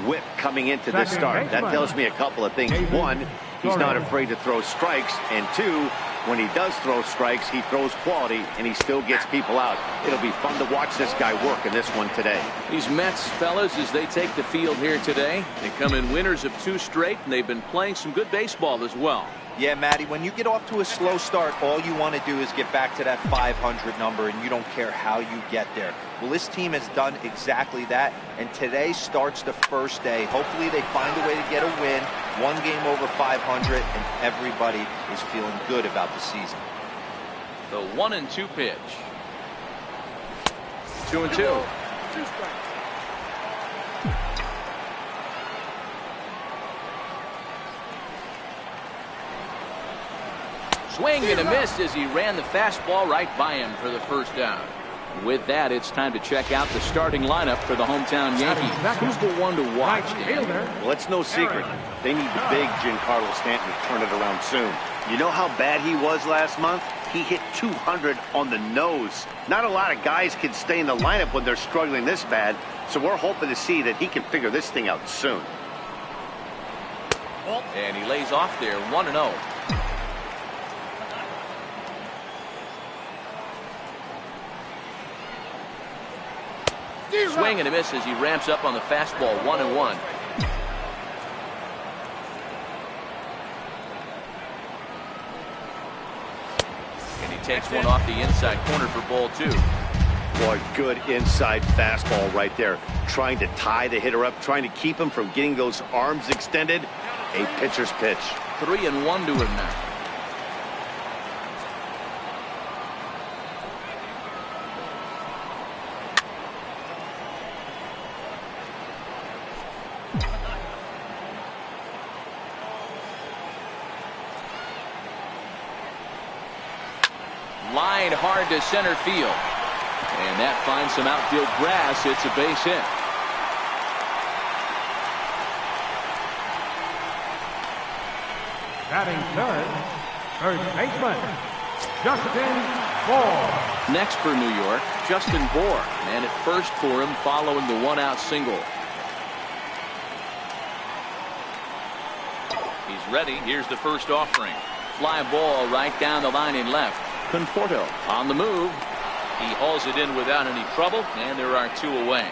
whip coming into this start. That tells me a couple of things. One, he's not afraid to throw strikes. And two, when he does throw strikes, he throws quality, and he still gets people out. It'll be fun to watch this guy work in this one today. These Mets, fellas, as they take the field here today, they come in winners of 2 straight, and they've been playing some good baseball as well. Yeah, Matty, when you get off to a slow start, all you want to do is get back to that 500 number, and you don't care how you get there. Well, this team has done exactly that, and today starts the first day. Hopefully they find a way to get a win, 1 game over 500, and everybody is feeling good about the season. The 1-2 pitch. 2-2. Swing and a miss as he ran the fastball right by him for the first down. With that, it's time to check out the starting lineup for the hometown Yankees. Who's the one to watch, Dan? Well, it's no secret. They need the big Giancarlo Stanton to turn it around soon. You know how bad he was last month? He hit 200 on the nose. Not a lot of guys can stay in the lineup when they're struggling this bad, so we're hoping to see that he can figure this thing out soon. And he lays off there, 1-0. Swing and a miss as he ramps up on the fastball, 1-1. And he takes one off the inside corner for ball 2. Boy, good inside fastball right there. Trying to tie the hitter up, trying to keep him from getting those arms extended. A pitcher's pitch. 3-1 to him now. Line hard to center field. And that finds some outfield grass. It's a base hit. Batting third, first baseman, Justin Bour. Next for New York, Justin Bour. And at first for him following the 1-out single. He's ready. Here's the first offering. Fly ball right down the line in left. Conforto on the move. He hauls it in without any trouble, and there are 2 away.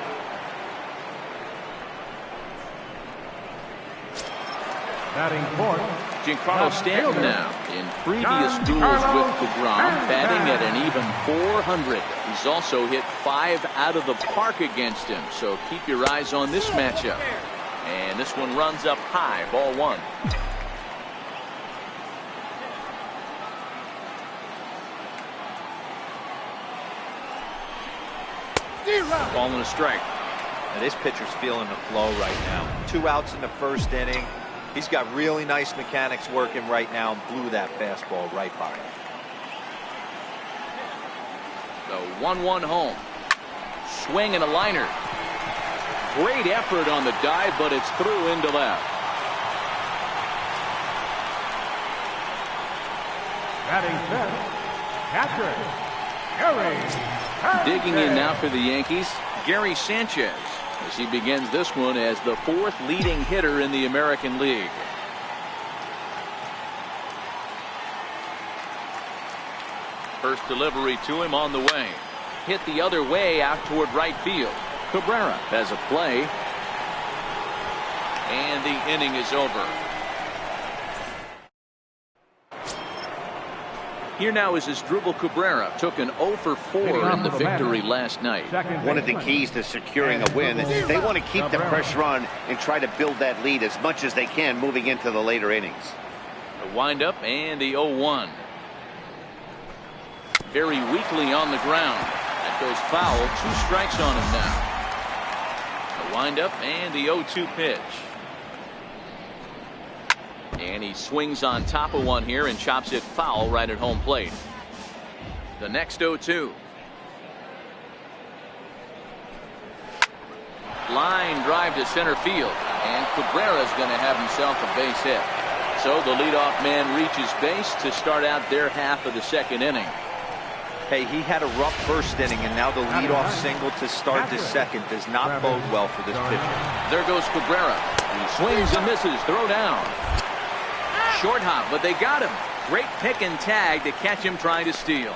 Batting fourth, Giancarlo Stanton now in previous duels with DeGrom, batting at an even 400. He's also hit 5 out of the park against him, so keep your eyes on this matchup. And this one runs up high, ball 1. Calling a strike. Now, this pitcher's feeling the flow right now. 2 outs in the first inning. He's got really nice mechanics working right now and blew that fastball right by him. The 1-1 home. Swing and a liner. Great effort on the dive, but it's through into left. batting fifth, catcher, Gary Sanchez. Digging in now for the Yankees, Gary Sanchez, as he begins this one as the 4th leading hitter in the American League. First delivery to him on the way. Hit the other way out toward right field. Cabrera has a play. And the inning is over. Here now is Asdrubal Cabrera. Took an 0 for 4 in the victory last night. One of the keys to securing a win, they want to keep the pressure on and try to build that lead as much as they can moving into the later innings. The windup and the 0-1. Very weakly on the ground. That goes foul. 2 strikes on him now. The windup and the 0-2 pitch. And he swings on top of one here and chops it foul right at home plate. The next 0-2. Line drive to center field. And Cabrera's going to have himself a base hit. So the leadoff man reaches base to start out their half of the second inning. Hey, he had a rough first inning, and now the leadoff single to start the second does not bode well for this pitcher. There goes Cabrera. He swings and misses. Throw down. Short hop, but they got him. Great pick and tag to catch him trying to steal.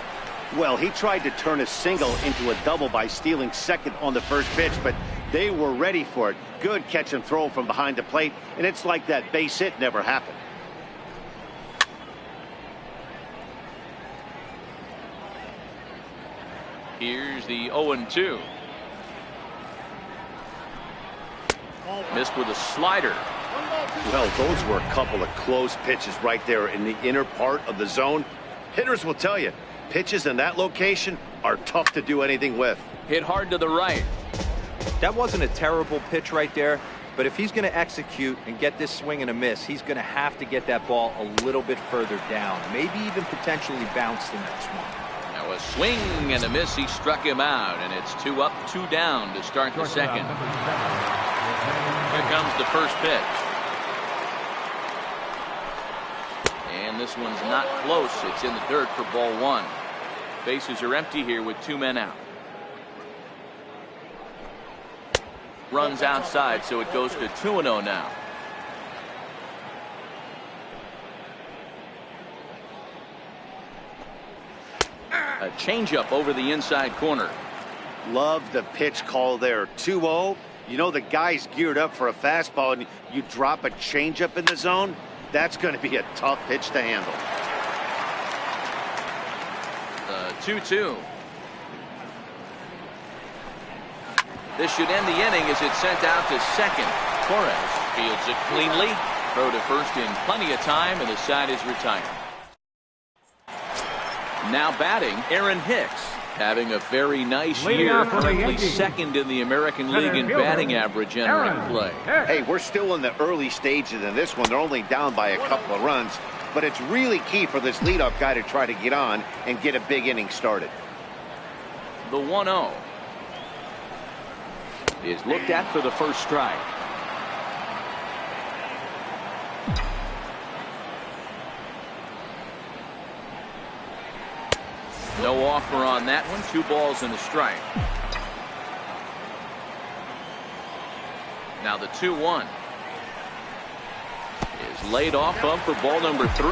Well, he tried to turn a single into a double by stealing second on the first pitch, but they were ready for it. Good catch and throw from behind the plate, and it's like that base hit never happened. Here's the 0-2. Missed with a slider. Well, those were a couple of close pitches right there in the inner part of the zone. Hitters will tell you, pitches in that location are tough to do anything with. Hit hard to the right. That wasn't a terrible pitch right there, but if he's going to execute and get this swing and a miss, he's going to have to get that ball a little bit further down, maybe even potentially bounce the next one. Now a swing and a miss. He struck him out, and it's 2 up, 2 down to start the second. Here comes the first pitch. And this one's not close. It's in the dirt for ball 1. Bases are empty here with 2 men out. Runs outside, so it goes to 2-0 now. A changeup over the inside corner. Love the pitch call there. 2-0. You know the guy's geared up for a fastball, and you drop a changeup in the zone. That's going to be a tough pitch to handle. 2-2. This should end the inning as it's sent out to second. Torres fields it cleanly. Throw to first in plenty of time, and the side is retired. Now batting, Aaron Hicks, having a very nice year, currently second in the American League in batting average entering play. Hey, we're still in the early stages in this one. They're only down by a couple of runs, but it's really key for this leadoff guy to try to get on and get a big inning started. The 1-0 is looked at for the first strike. No offer on that one. 2 balls and a strike. Now the 2-1 is laid off up for ball number 3.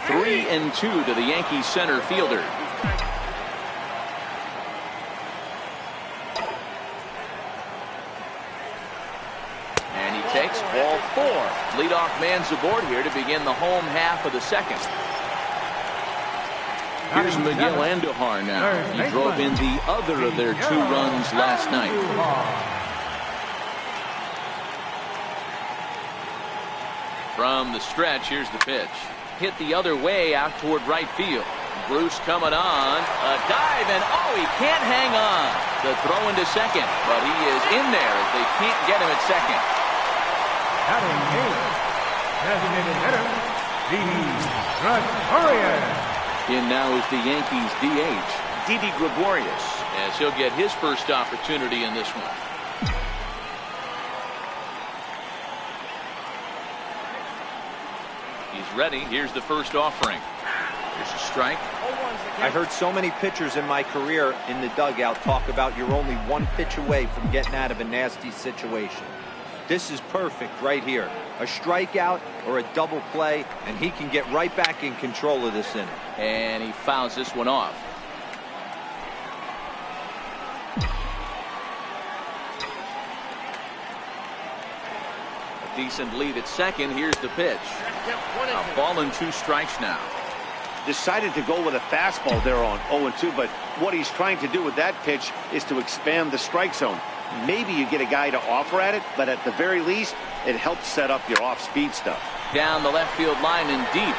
Three and 2 to the Yankees center fielder. And he takes ball 4. Leadoff man's aboard here to begin the home half of the second. Here's Miguel Andujar now. He drove in the other of their 2 runs last night. From the stretch, here's the pitch. Hit the other way out toward right field. Bruce coming on. A dive, and oh, he can't hang on. The throw into second, but he is in there as they can't get him at second. Batting eighth, designated hitter, Didi Gregorius. In now is the Yankees DH, Didi Gregorius, as he'll get his first opportunity in this one. He's ready. Here's the first offering. Here's a strike. I heard so many pitchers in my career in the dugout talk about you're only 1 pitch away from getting out of a nasty situation. This is perfect right here. A strikeout or a double play, and he can get right back in control of this inning. And he fouls this one off. A decent lead at second. Here's the pitch. A ball and 2 strikes now. Decided to go with a fastball there on 0-2, but what he's trying to do with that pitch is to expand the strike zone. Maybe you get a guy to offer at it, but at the very least, it helps set up your off-speed stuff. Down the left field line and deep.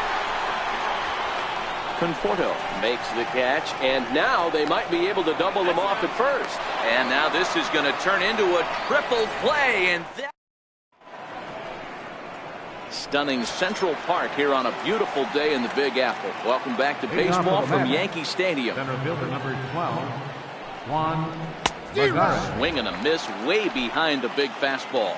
Conforto makes the catch, and now they might be able to double them off at first. And now this is going to turn into a triple play, and that stunning Central Park here on a beautiful day in the Big Apple. Welcome back to baseball from Yankee Stadium. Center fielder number 12, Juan Lagares. Swing and a miss way behind the big fastball.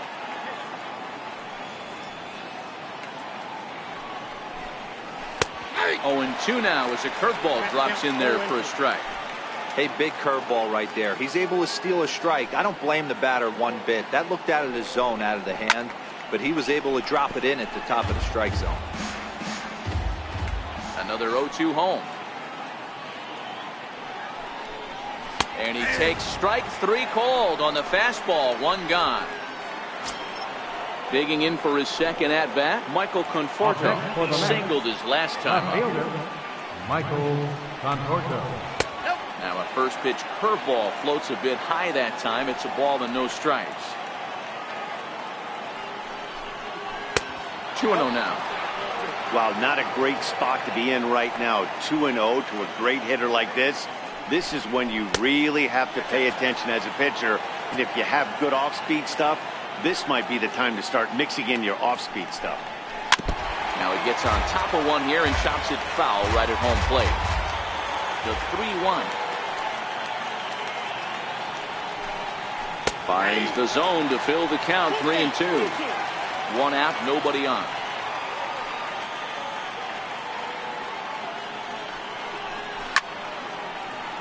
0-2 now as a curveball drops in there for a strike. Hey, big curveball right there. He's able to steal a strike. I don't blame the batter one bit. That looked out of the zone, out of the hand, but he was able to drop it in at the top of the strike zone. Another 0-2 home. And he takes strike 3 called on the fastball. 1 gone. Digging in for his second at bat, Michael Conforto. He singled his last time up. Michael Conforto. Now a first pitch curveball floats a bit high that time. It's a ball and no strikes. 2-0 now. Wow, not a great spot to be in right now. 2-0 to a great hitter like this. This is when you really have to pay attention as a pitcher. And if you have good off-speed stuff, this might be the time to start mixing in your off-speed stuff. Now he gets on top of one here and chops it foul right at home plate. The 3-1. Finds the zone to fill the count. 3-2. 1 out, nobody on.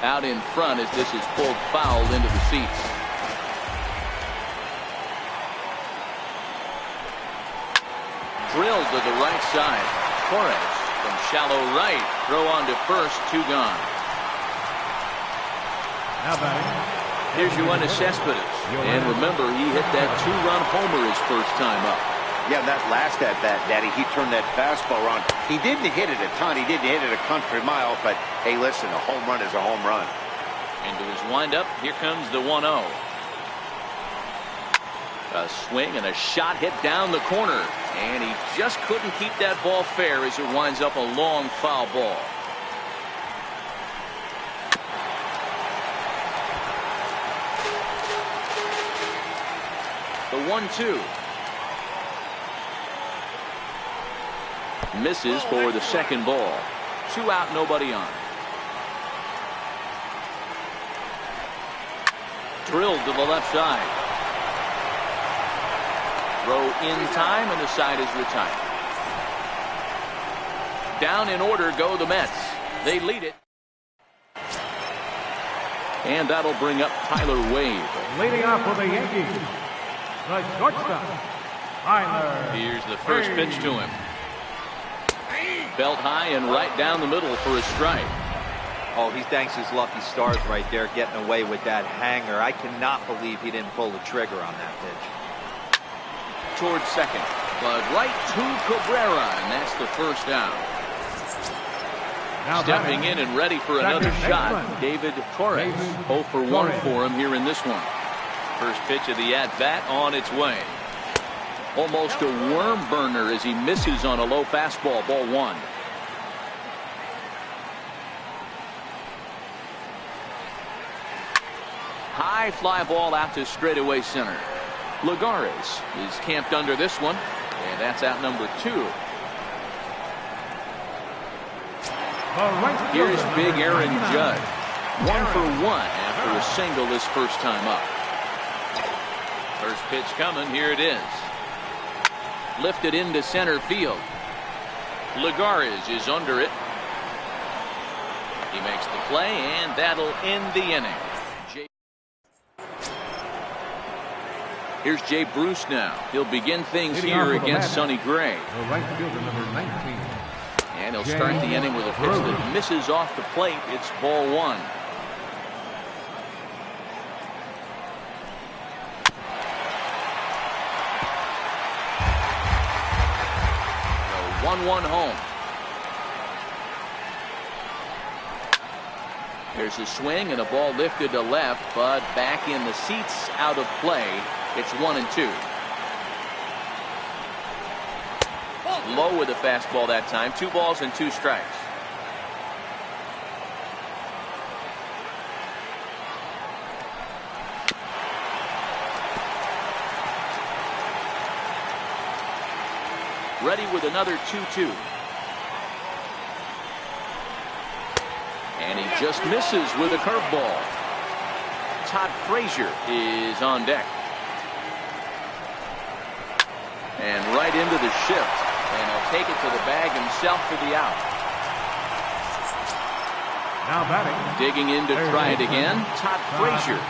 Out in front as this is pulled foul into the seats. Drilled to the right side. Torres from shallow right. Throw on to first. 2 gone. Now batting. Here's Yoenis Cespedes. And remember, he hit that 2-run homer his first time up. Yeah, that last at bat, Daddy, he turned that fastball around. He didn't hit it a ton. He didn't hit it a country mile. But, hey, listen, a home run is a home run. Into his windup, here comes the 1-0. A swing and a shot hit down the corner. And he just couldn't keep that ball fair as it winds up a long foul ball. The 1-2. Misses for the second ball. 2 out, nobody on. Drilled to the left side. Throw in time and the side is retired. Down in order go the Mets. They lead it. And that'll bring up Tyler Wade. Leading off for the Yankees, the shortstop, Tyler. Here's the first pitch to him. Belt high and right down the middle for a strike. Oh, he thanks his lucky stars right there getting away with that hanger. I cannot believe he didn't pull the trigger on that pitch. Towards second, but right to Cabrera, and that's the first down. Now Stepping in and ready for another shot, David Torres. 0 for 1 for him here in this one. First pitch of the at-bat on its way. Almost a worm burner as he misses on a low fastball. Ball 1. High fly ball out to straightaway center. Lagares is camped under this one, and that's out number 2. Here's big Aaron Judge. 1 for 1 after a single his first time up. First pitch coming. Here it is. Lifted into center field. Lagares is under it. He makes the play, and that'll end the inning. Here's Jay Bruce now. He'll begin things here against Sonny Gray. The right fielder, number 19. And he'll start the inning with a pitch that misses off the plate. It's ball 1. The 1-1 home. There's a swing and a ball lifted to left, but back in the seats, out of play. It's 1-2. Low with a fastball that time. 2 balls and 2 strikes. Ready with another 2-2. And he just misses with a curveball. Todd Frazier is on deck. And right into the shift. And he'll take it to the bag himself for the out. Now batting. Digging in to try it again, Todd Frazier.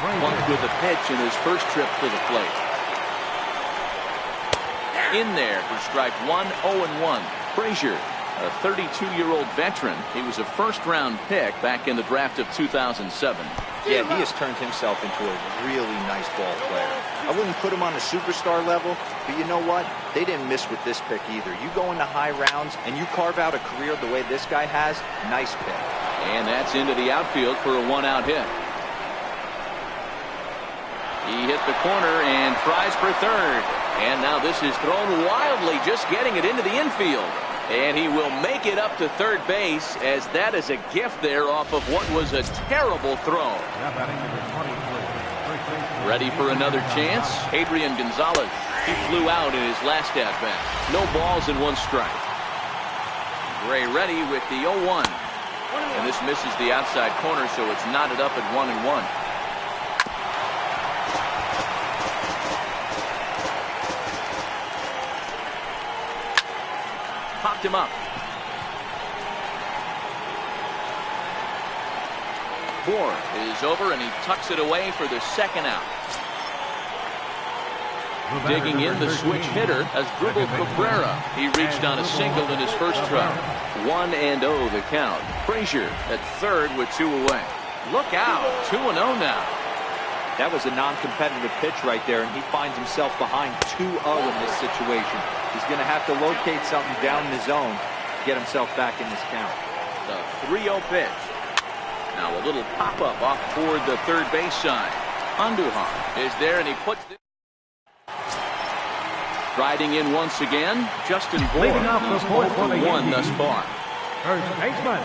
Plunked with a pitch in his first trip to the plate. In there for strike one, 0-1. Frazier, a 32-year-old veteran. He was a first-round pick back in the draft of 2007. Yeah, he has turned himself into a really nice ball player. I wouldn't put him on the superstar level, but you know what? They didn't miss with this pick either. You go into high rounds and you carve out a career the way this guy has, nice pick. And that's into the outfield for a one-out hit. He hit the corner and tries for third. And now this is thrown wildly, just getting it into the infield. And he will make it up to third base, as that is a gift there off of what was a terrible throw. Ready for another chance? Adrian Gonzalez. He flew out in his last at-bat. No balls and one strike. Gray ready with the 0-1. And this misses the outside corner, so it's knotted up at 1-1. Popped him up. Bohr is over, and he tucks it away for the second out. Digging in, the switch hitter as Asdrubal Cabrera. He reached on a single in his first try. 1-0 the count. Frazier at third with two away. Look out, 2-0 now. That was a non-competitive pitch right there, and he finds himself behind 2-0 in this situation. He's going to have to locate something down in the zone to get himself back in this count. The 3-0 pitch. Now a little pop-up off toward the third base side. Andujar is there, and he puts it. Riding in once again, Justin Bohr. He's 0-1 thus far. First baseman.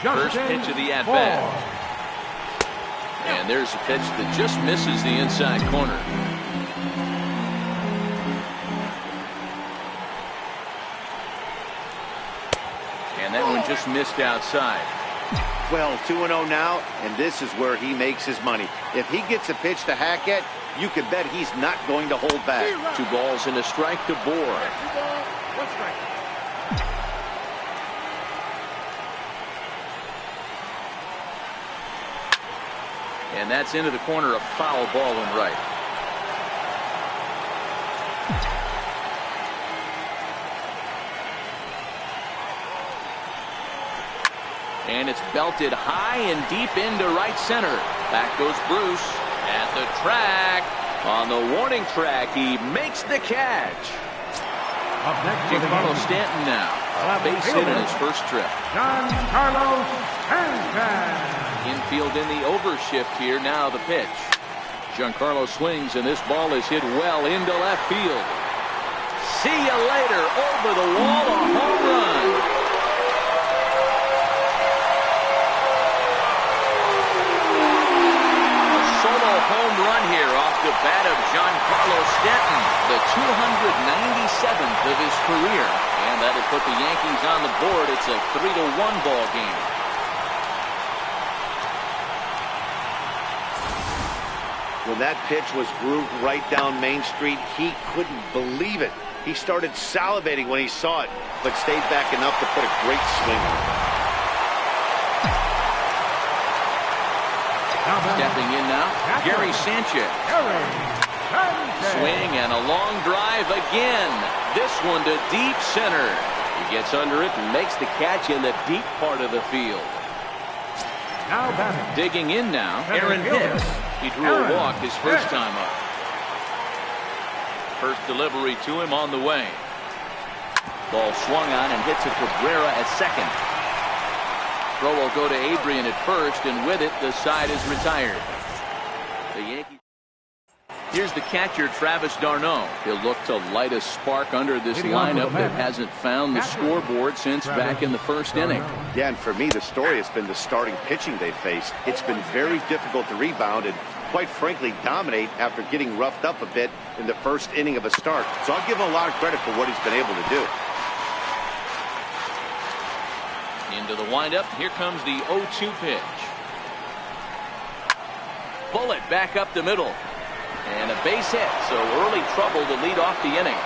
First pitch of the at-bat. And there's a pitch that just misses the inside corner. And that one just missed outside. Well, 2-0 now, and this is where he makes his money. If he gets a pitch to Hackett, you can bet he's not going to hold back. 2 balls and a strike to Bohr. 2 balls, 1 strike. And that's into the corner, a foul ball and right. And it's belted high and deep into right center. Back goes Bruce at the track. On the warning track, he makes the catch. Giancarlo Stanton now. A base hit in his first trip. Giancarlo Stanton. Infield in the overshift here. Now the pitch. Giancarlo swings, and this ball is hit well into left field. See you later. Over the wall, a home run. Solo home run here off the bat of Giancarlo Stanton, the 297th of his career, and that'll put the Yankees on the board. It's a 3-1 ball game. When that pitch was grooved right down Main Street, he couldn't believe it. He started salivating when he saw it, but stayed back enough to put a great swing on it. Stepping in now, Gary Sanchez. Swing and a long drive again. This one to deep center. He gets under it and makes the catch in the deep part of the field. Digging in now, Aaron Hicks. He drew a walk his first time up. First delivery to him on the way. Ball swung on and hits a Cabrera at second. Throw will go to Adrian at first, and with it, the side is retired. The Yankees. Here's the catcher, Travis d'Arnaud. He'll look to light a spark under this lineup that hasn't found the scoreboard since back in the first inning. Yeah, and for me, the story has been the starting pitching they faced. It's been very difficult to rebound and, quite frankly, dominate after getting roughed up a bit in the first inning of a start. So I'll give him a lot of credit for what he's been able to do. Into the windup. Here comes the 0-2 pitch. Bullet back up the middle. And a base hit, so early trouble to lead off the inning.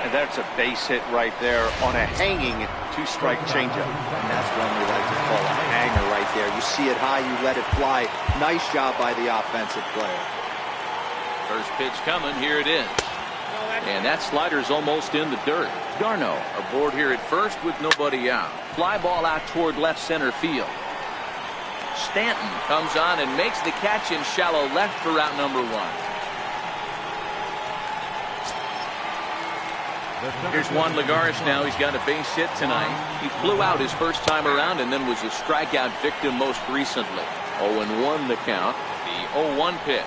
And that's a base hit right there on a hanging two-strike changeup. And that's one we like to call a hanger right there. You see it high, you let it fly. Nice job by the offensive player. First pitch coming. Here it is. And that slider's almost in the dirt. Darno aboard here at first with nobody out. Fly ball out toward left center field. Stanton comes on and makes the catch in shallow left for out number 1. Here's Juan Lagares now. He's got a base hit tonight. He flew out his first time around and then was a strikeout victim most recently. 0-1 the count. The 0-1 pitch.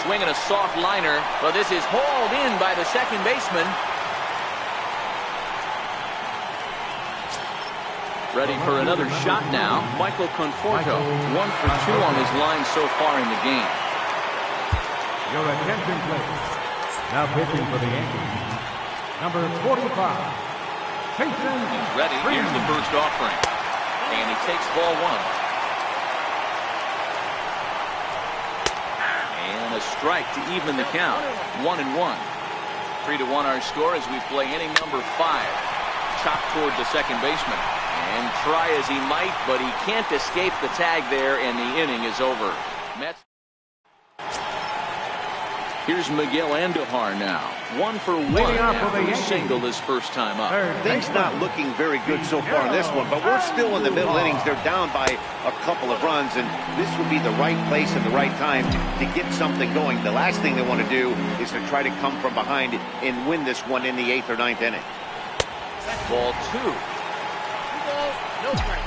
Swinging a soft liner. Well, this is hauled in by the second baseman. Ready for another shot now. Michael Conforto. 1 for 2 on his line so far in the game. Your attention, please. Now pitching for the Yankees. Number 45, Jason. He's ready. Here's the first offering. And he takes ball 1. And a strike to even the count. 1-1. 3-1 our score as we play inning number 5. Chopped toward the second baseman. And try as he might, but he can't escape the tag there, and the inning is over. Mets. Here's Miguel Andujar now. 1 for 1 after a single his first time up. Things not looking very good so far in this one, but we're still in the middle innings. They're down by a couple of runs, and this would be the right place and the right time to get something going. The last thing they want to do is to try to come from behind and win this one in the 8th or 9th inning. Ball 2. No strike.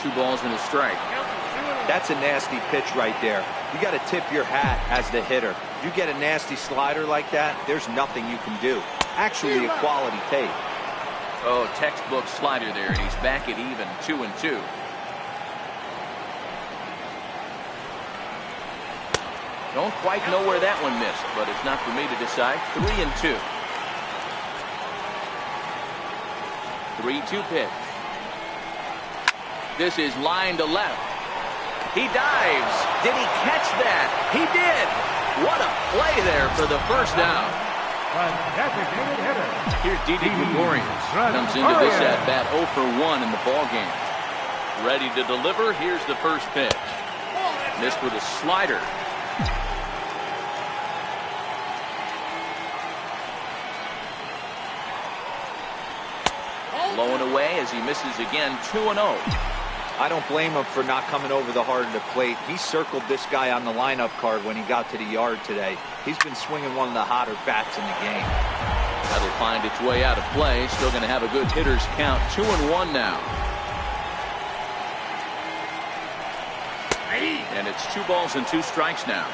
2 balls and a strike. That's a nasty pitch right there. You got to tip your hat as the hitter. You get a nasty slider like that, there's nothing you can do. Actually, a quality take. Oh, textbook slider there, and he's back at even. 2-2. Don't quite know where that one missed, but it's not for me to decide. 3-2. 3-2 pitch. This is line to left. He dives. Did he catch that? He did. What a play there for the first down. Here's Didi Gregorius. Comes into this at bat 0 for 1 in the ball game. Ready to deliver. Here's the first pitch. Missed with a slider. Blowing away as he misses again. 2-0. I don't blame him for not coming over the heart of the plate. He circled this guy on the lineup card when he got to the yard today. He's been swinging one of the hotter bats in the game. That'll find its way out of play. Still going to have a good hitter's count. 2-1 now. And it's 2 balls and 2 strikes now.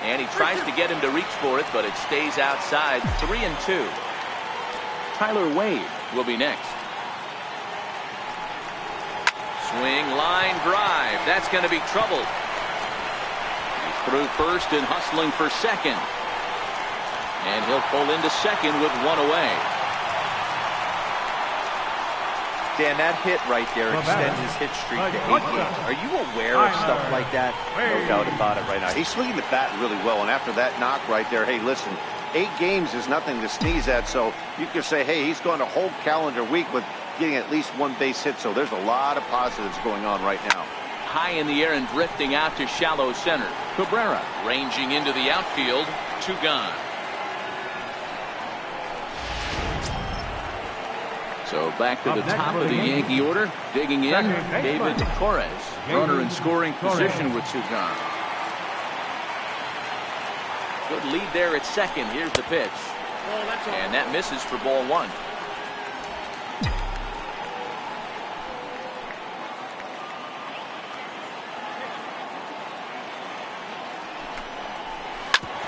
And he tries to get him to reach for it, but it stays outside. 3-2. Tyler Wade will be next. Swing, line, drive. That's going to be trouble. He's through first and hustling for second. And he'll pull into second with 1 away. Dan, that hit right there extends his hit streak to 8 games. Are you aware of stuff like that? No doubt about it right now. He's swinging the bat really well, and after that knock right there, hey, listen, 8 games is nothing to sneeze at, so you can say, hey, he's gone a whole calendar week with getting at least 1 base hit, so there's a lot of positives going on right now. High in the air and drifting out to shallow center. Cabrera ranging into the outfield. 2 gone. So back to the top of the Yankee order. Digging in, David Torres. Runner in scoring position with 2 gone. Good lead there at second. Here's the pitch. And that misses for ball 1.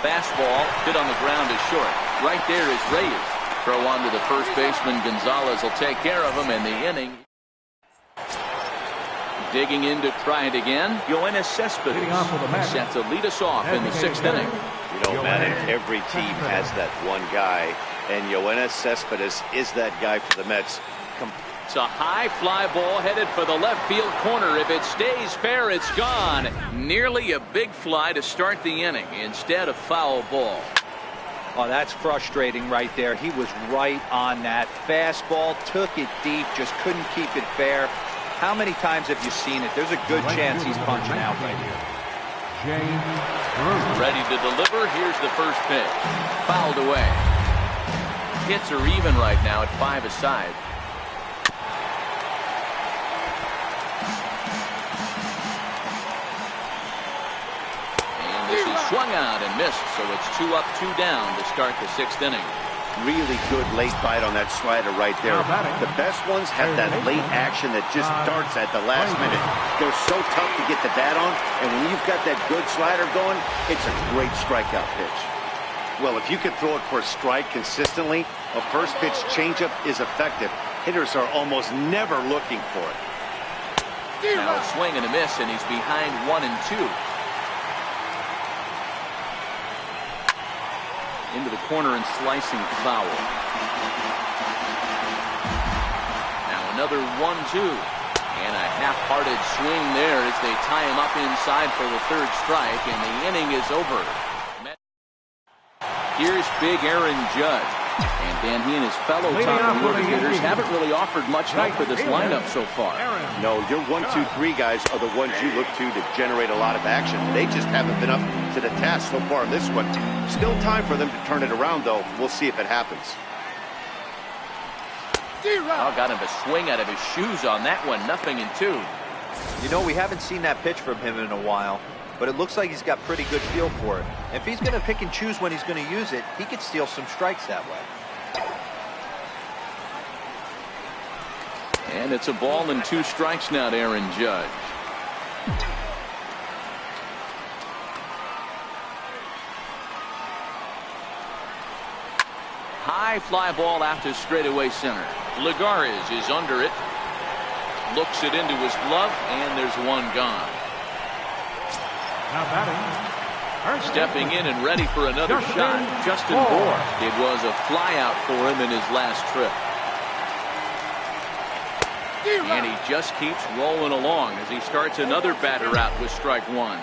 Fastball hit on the ground is short. Right there is Reyes. Throw on to the first baseman. Gonzalez will take care of him in the inning. Digging in to try it again. Yoenis Cespedes set to lead us off in the 6th inning. You know, Matt, every team has that one guy And Yoenis Cespedes is that guy for the Mets. It's a high fly ball headed for the left field corner. If it stays fair, it's gone. Nearly a big fly to start the inning. Instead, a foul ball. Oh, that's frustrating right there. He was right on that. Fastball, took it deep, just couldn't keep it fair. How many times have you seen it? There's a good chance he's punching out right here. Ready to deliver. Here's the first pitch. Fouled away. Hits are even right now at 5 aside. Swung out and missed, so it's 2 up, 2 down to start the 6th inning. Really good late bite on that slider right there. The best ones have that late action that just darts at the last minute. They're so tough to get the bat on, and when you've got that good slider going, it's a great strikeout pitch. Well, if you could throw it for a strike consistently, a first pitch changeup is effective. Hitters are almost never looking for it. Now a swing and a miss, and he's behind 1-2. Into the corner and slicing foul. Now another 1-2. And a half-hearted swing there as they tie him up inside for the 3rd strike, and the inning is over. Here's big Aaron Judge. And Dan, he and his fellow top order hitters haven't really offered much help for this lineup so far. No, your 1, 2, 3 guys are the ones you look to generate a lot of action. They just haven't been up to the task so far in this one. Still time for them to turn it around, though. We'll see if it happens. Oh, got him to swing out of his shoes on that one. 0-2. You know, we haven't seen that pitch from him in a while, but it looks like he's got pretty good feel for it. If he's going to pick and choose when he's going to use it, he could steal some strikes that way. And it's a ball and 2 strikes now to Aaron Judge. High fly ball out to straightaway center. Lagares is under it. Looks it into his glove, and there's one gone. Now batting. Stepping in and ready for another shot, Justin Bour. It was a flyout for him in his last trip. And he just keeps rolling along as he starts another batter out with strike 1.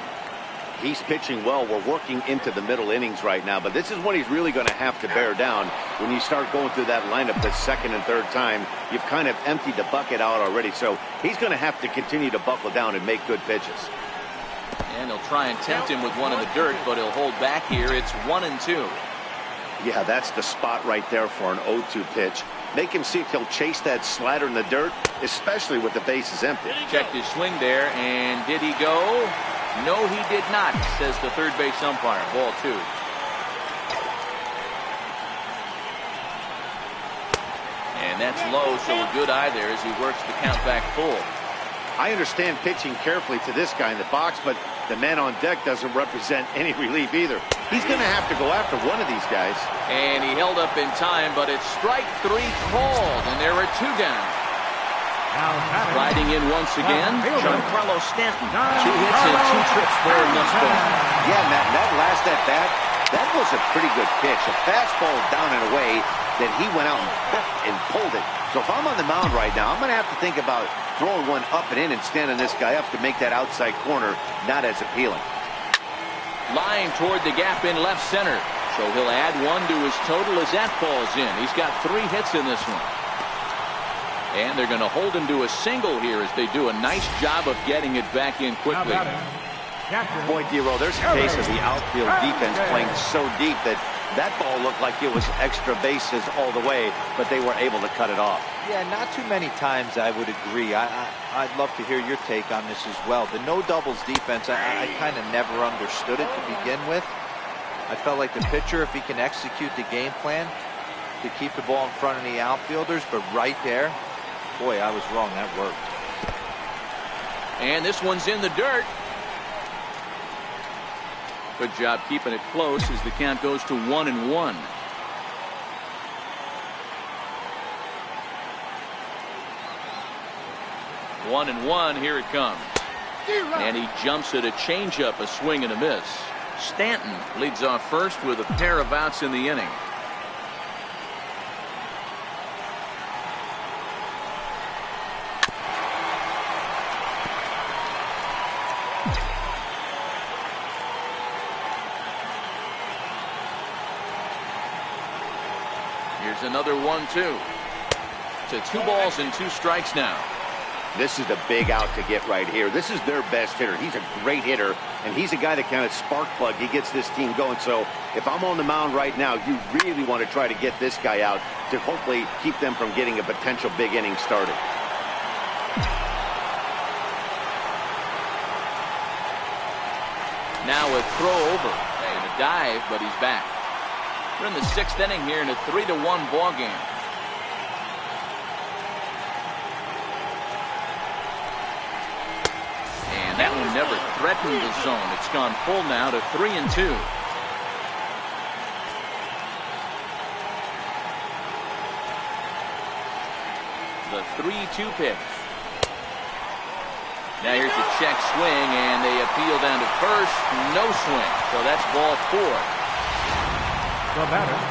He's pitching well. We're working into the middle innings right now, but this is when he's really going to have to bear down. When you start going through that lineup the 2nd and 3rd time, you've kind of emptied the bucket out already, so he's going to have to continue to buckle down and make good pitches. And he'll try and tempt him with one in the dirt, but he'll hold back here. It's 1-2. Yeah, that's the spot right there for an 0-2 pitch. Make him see if he'll chase that slider in the dirt, especially with the bases empty. Checked his swing there, and did he go? No, he did not, says the 3rd base umpire. Ball 2. And that's low, so a good eye there as he works the count back full. I understand pitching carefully to this guy in the box, but the man on deck doesn't represent any relief either. He's going to have to go after one of these guys. And he held up in time, but it's strike 3 called, and there are 2 down. Riding in once again, Giancarlo Stanton. 2 hits and 2 trips for him thus far. Yeah, Matt, that last at-bat, that was a pretty good pitch. A fastball down and away that he went out and pulled it. So if I'm on the mound right now, I'm going to have to think about throwing one up and in and standing this guy up to make that outside corner not as appealing. Line toward the gap in left center. So he'll add 1 to his total as that falls in. He's got 3 hits in this one. And they're going to hold him to a single here as they do a nice job of getting it back in quickly. Boy, D-Roll, there's a case of the outfield defense playing so deep that ball looked like it was extra bases all the way, but they were able to cut it off. Yeah, not too many times I would agree. I'd love to hear your take on this as well. The no doubles defense, I kind of never understood it to begin with. I felt like the pitcher, if he can execute the game plan to keep the ball in front of the outfielders, but right there, boy, I was wrong. That worked. And this one's in the dirt. Good job keeping it close as the count goes to 1-1. One and one, here it comes. And he jumps at a changeup, a swing and a miss. Stanton leads off first with a pair of outs in the inning. Here's another 1-2. To 2 balls and 2 strikes now. This is the big out to get right here. This is their best hitter. He's a great hitter, and he's a guy that kind of spark plug. He gets this team going. So if I'm on the mound right now, you really want to try to get this guy out to hopefully keep them from getting a potential big inning started. Now a throw over and a dive, but he's back. We're in the 6th inning here in a 3-1 ball game. And that one never threatened the zone. It's gone full now to 3-2. The 3-2 pitch. Now here's a check swing, and they appeal down to first. No swing. So that's ball 4.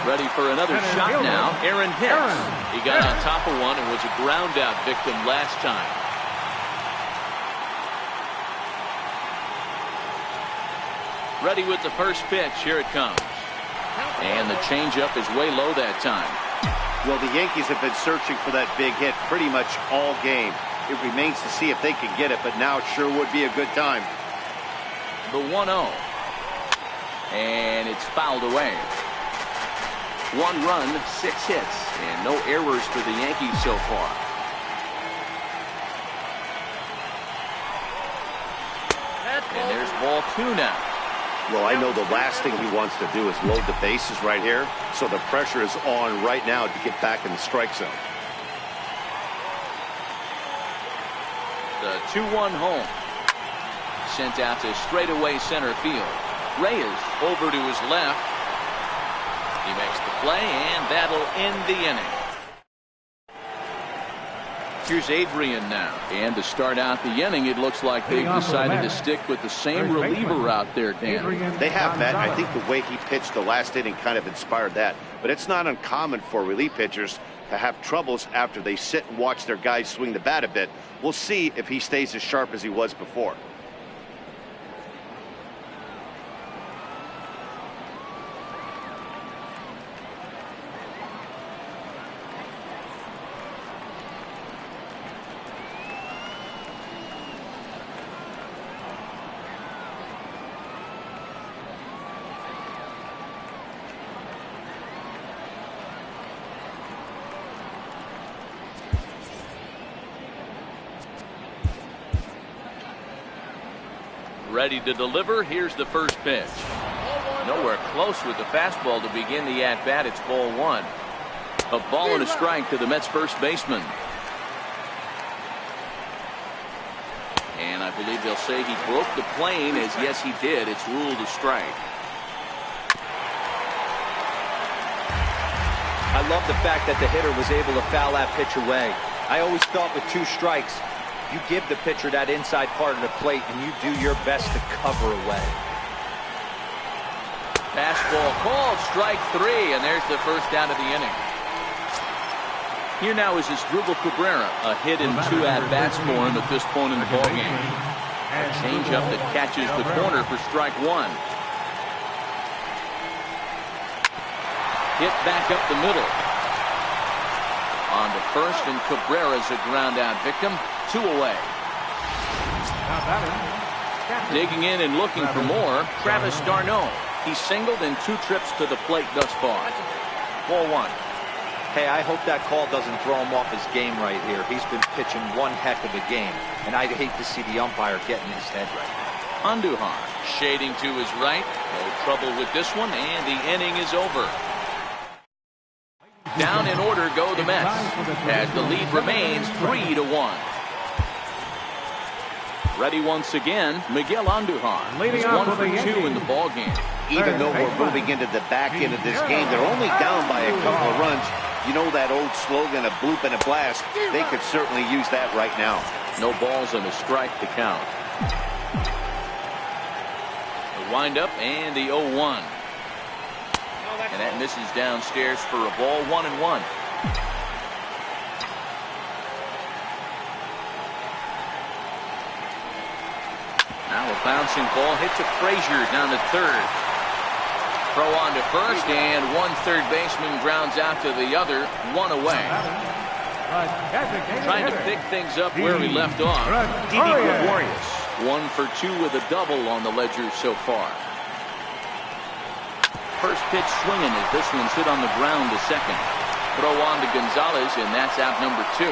Ready for another shot now. Aaron Hicks. He got on top of one and was a ground out victim last time. Ready with the first pitch. Here it comes. And the changeup is way low that time. Well, the Yankees have been searching for that big hit pretty much all game. It remains to see if they can get it, but now it sure would be a good time. The 1-0. And it's fouled away. 1 run, 6 hits, and no errors for the Yankees so far. And there's ball 2 now. Well, I know the last thing he wants to do is load the bases right here, so the pressure is on right now to get back in the strike zone. The 2-1 home. Sent out to straightaway center field. Reyes over to his left. He makes the play, and that'll end the inning. Here's Adrian now. And to start out the inning, it looks like they've decided to stick with the same reliever out there, Dan. They have, Matt. I think the way he pitched the last inning kind of inspired that. But it's not uncommon for relief pitchers to have troubles after they sit and watch their guys swing the bat a bit. We'll see if he stays as sharp as he was before. Ready to deliver. Here's the first pitch. Nowhere close with the fastball to begin the at-bat. It's ball 1. A ball and a strike to the Mets first baseman. And I believe they'll say he broke the plane, as yes he did. It's ruled a strike. I love the fact that the hitter was able to foul that pitch away. I always thought with 2 strikes, you give the pitcher that inside part of the plate and you do your best to cover away. Fastball called, strike 3, and there's the first out of the inning. Here now is Asdrubal Cabrera, a hit in 2 at-bats for him at this point in the ballgame. A changeup that catches the corner for strike 1. Hit back up the middle. On to first, and Cabrera's a ground out victim. 2 away. Digging in and looking for more, Travis d'Arnaud. He singled in 2 trips to the plate thus far. Ball 1. Hey, I hope that call doesn't throw him off his game right here. He's been pitching one heck of a game, and I'd hate to see the umpire get in his head right now. Andujar shading to his right. No trouble with this one, and the inning is over. Down in order go the Mets, as the lead remains 3-1. Ready once again, Miguel Andujar. He's 1 for 2 in the ballgame. Even though we're moving into the back end of this game, they're only down by a couple of runs. You know that old slogan, a bloop and a blast. They could certainly use that right now. No balls and a strike to count. The windup and the 0-1. And that misses downstairs for a ball. 1-1. Now a bouncing ball hit to Frazier down to third. Throw on to first, and one third baseman grounds out to the other, one away. Trying to pick things up where we left off. Didi Gregorius, 1 for 2 with a double on the ledger so far. First pitch swinging as this one's hit on the ground to second. Throw on to Gonzalez, and that's out number 2.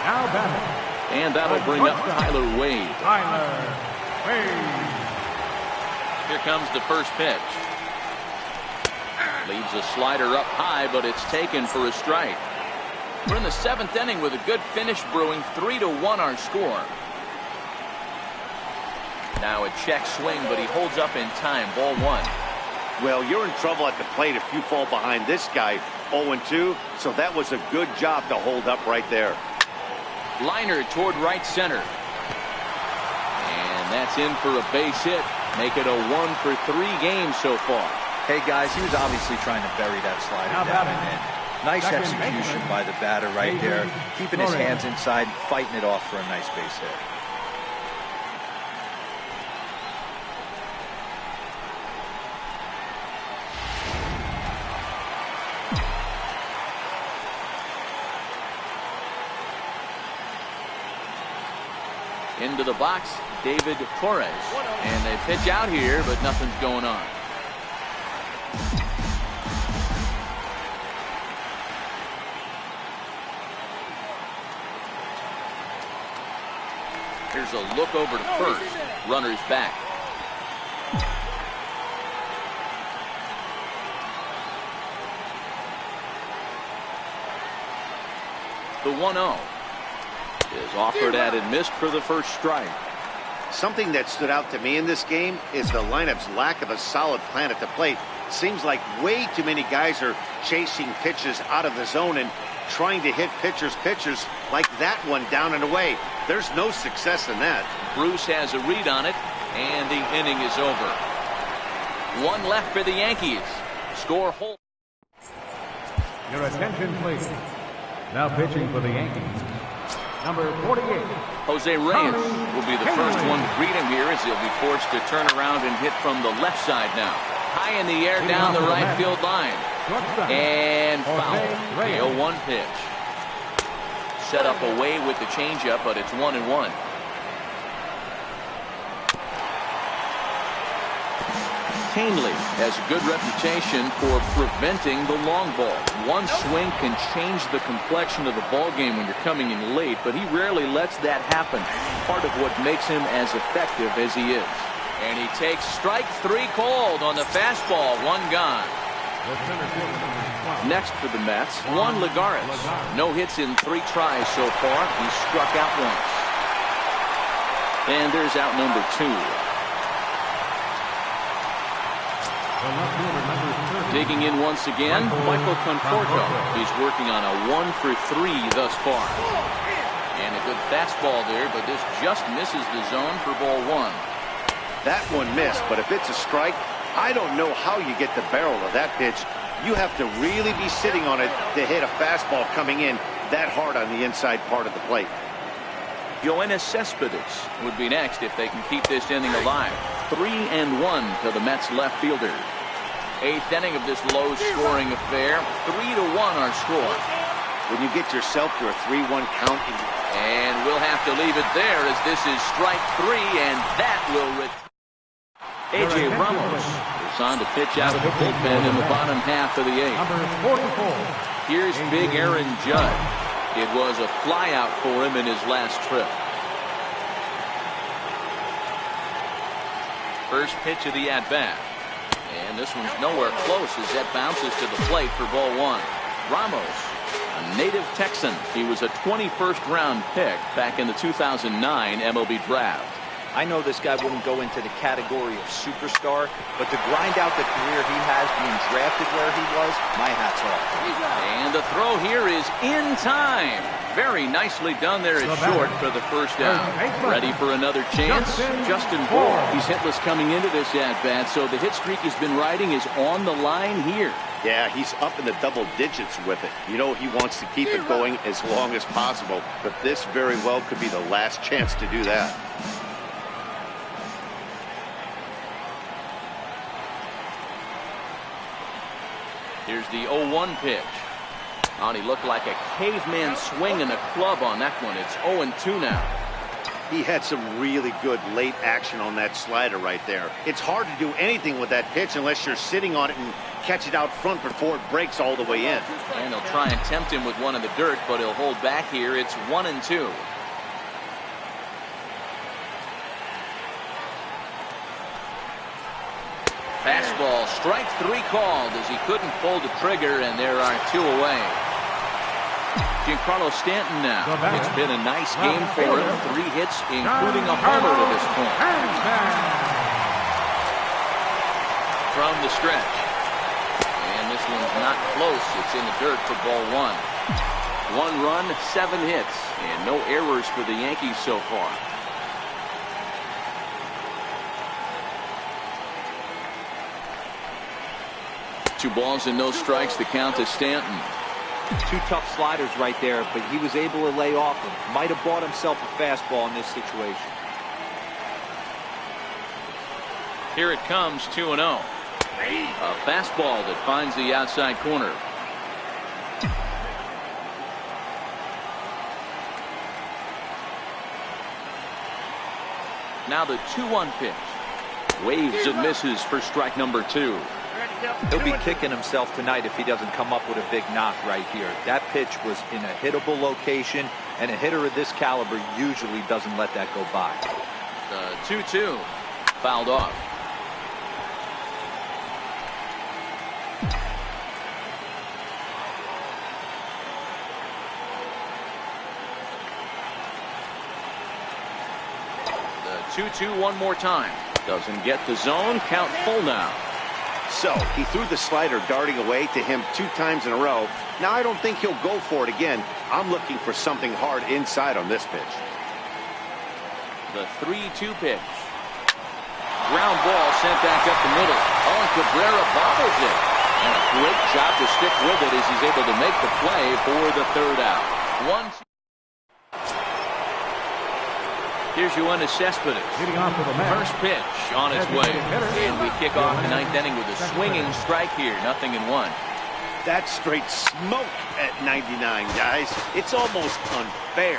Now batting. And that'll bring up Tyler Wade. Here comes the first pitch. Leaves a slider up high, but it's taken for a strike. We're in the 7th inning with a good finish brewing. 3-1 our score. Now a check swing, but he holds up in time. Ball 1. Well, you're in trouble at the plate if you fall behind this guy. 0-2, so that was a good job to hold up right there. Liner toward right center. And that's in for a base hit. Make it a 1 for 3 games so far. Hey, guys, he was obviously trying to bury that slider down and in. Nice execution by the batter right there. Keeping his hands inside, fighting it off for a nice base hit. Into the box, David Torres. And they pitch out here, but nothing's going on. Here's a look over to first. Runners back. The 1-0 is offered at and missed for the first strike. Something that stood out to me in this game is the lineup's lack of a solid plan at the plate. Seems like way too many guys are chasing pitches out of the zone and trying to hit pitchers like that one down and away. There's no success in that. Bruce has a read on it, and the inning is over. 1 left for the Yankees. Score hold. Your attention, please. Now pitching for the Yankees, number 48. Jose Reyes will be the first one to greet him here as he'll be forced to turn around and hit from the left side now. High in the air down the right field line. And foul. The 0-1 pitch. Set up away with the changeup, but it's 1-1. Canely has a good reputation for preventing the long ball. One swing can change the complexion of the ball game when you're coming in late, but he rarely lets that happen. Part of what makes him as effective as he is. And he takes strike 3 called on the fastball. 1 gone. Next for the Mets, Juan Lagares. No hits in 3 tries so far. He struck out once. And there's out number 2. Digging in once again, Michael Conforto. He's working on a 1 for 3 thus far. And a good fastball there, but this just misses the zone for ball 1. That one missed, but if it's a strike, I don't know how you get the barrel of that pitch. You have to really be sitting on it to hit a fastball coming in that hard on the inside part of the plate. Yoenis Cespedes would be next if they can keep this inning alive. 3-1 to the Mets left fielder. 8th inning of this low-scoring affair. 3-1 our score. When you get yourself to a 3-1 count. And we'll have to leave it there as this is strike 3, and that will A.J. Ramos is on to pitch out of the bullpen in the bottom half of the 8th. Here's big Aaron Judge. It was a flyout for him in his last trip. First pitch of the at-bat. And this one's nowhere close as that bounces to the plate for ball 1. Ramos, a native Texan. He was a 21st round pick back in the 2009 MLB draft. I know this guy wouldn't go into the category of superstar, but to grind out the career he has being drafted where he was, my hat's off. And the throw here is in time. Very nicely done there at short for the first down. Ready for another chance? Justin Bour. He's hitless coming into this at-bat, so the hit streak he's been riding is on the line here. Yeah, he's up in the double digits with it. You know he wants to keep it going as long as possible, but this very well could be the last chance to do that. Here's the 0-1 pitch. And he looked like a caveman swinging a club on that one. It's 0-2 now. He had some really good late action on that slider right there. It's hard to do anything with that pitch unless you're sitting on it and catch it out front before it breaks all the way in. And they'll try and tempt him with one in the dirt, but he'll hold back here. It's 1-2. Fastball, strike 3 called as he couldn't pull the trigger, and there are 2 away. Giancarlo Stanton now. It's been a nice game for him. 3 hits, including a homer to this point. From the stretch. And this one's not close. It's in the dirt for ball 1. 1 run, 7 hits, and no errors for the Yankees so far. Two balls and no strikes. The count to Stanton. 2 tough sliders right there, but he was able to lay off them. Might have bought himself a fastball in this situation. Here it comes, 2-0. A fastball that finds the outside corner. Now the 2-1 pitch. Waves and misses for strike number 2. He'll be kicking himself tonight if he doesn't come up with a big knock right here. That pitch was in a hittable location, and a hitter of this caliber usually doesn't let that go by. The 2-2 fouled off. The 2-2 one more time. Doesn't get the zone. Count full now. So he threw the slider darting away to him 2 times in a row. Now I don't think he'll go for it again. I'm looking for something hard inside on this pitch. The 3-2 pitch. Ground ball sent back up the middle. Oh, and Cabrera bobbles it. And a great job to stick with it as he's able to make the play for the 3rd out. Here's Yoenis Cespedes. First pitch on its way. And we kick off the 9th inning with a swinging strike here. 0-1. That's straight smoke at 99, guys. It's almost unfair.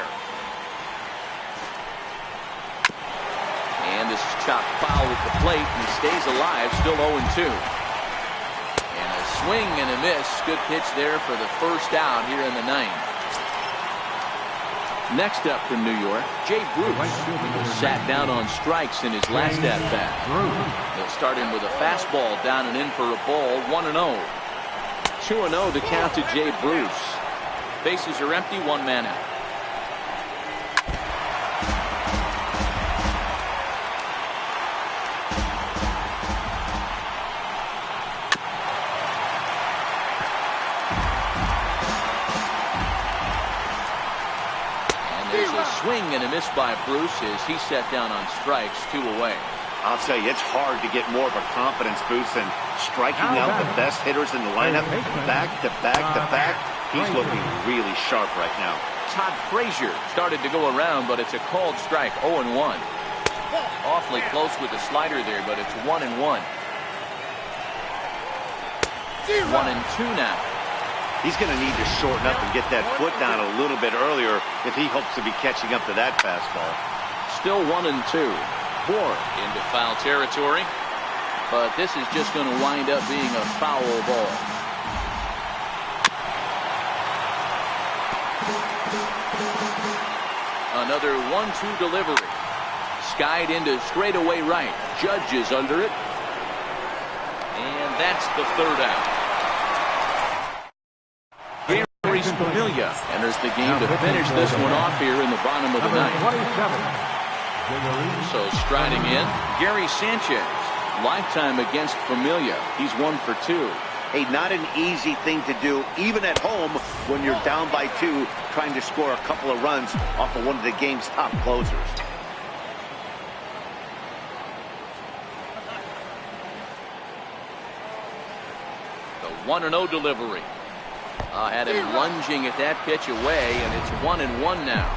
And this is chopped foul at the plate, and he stays alive, still 0-2. And a swing and a miss. Good pitch there for the 1st out here in the 9th. Next up from New York, Jay Bruce sat down on strikes in his last at-bat. They'll start him with a fastball down and in for a ball. 1-0. 2-0 to count to Jay Bruce. Bases are empty, 1 man out. Swing and a miss by Bruce as he sat down on strikes. 2 away. I'll tell you, it's hard to get more of a confidence boost than striking out the best hitters in the lineup back to back to back. He's looking really sharp right now. Todd Frazier started to go around, but it's a called strike. 0-1. Awfully close with the slider there, but it's 1-1. 1-2 now. He's going to need to shorten up and get that foot down a little bit earlier if he hopes to be catching up to that fastball. Still 1-2. Bour into foul territory, but this is just going to wind up being a foul ball. Another 1-2 delivery. Skied into straightaway right. Judge is under it. And that's the 3rd out. Familia enters the game to finish this one off here in the bottom of the 9th. So striding in, Gary Sanchez. Lifetime against Familia. He's 1 for 2. Hey, not an easy thing to do, even at home when you're down by 2, trying to score a couple of runs off of one of the game's top closers. The 1-0 delivery. Had him lunging at that pitch away, and it's 1-1 now.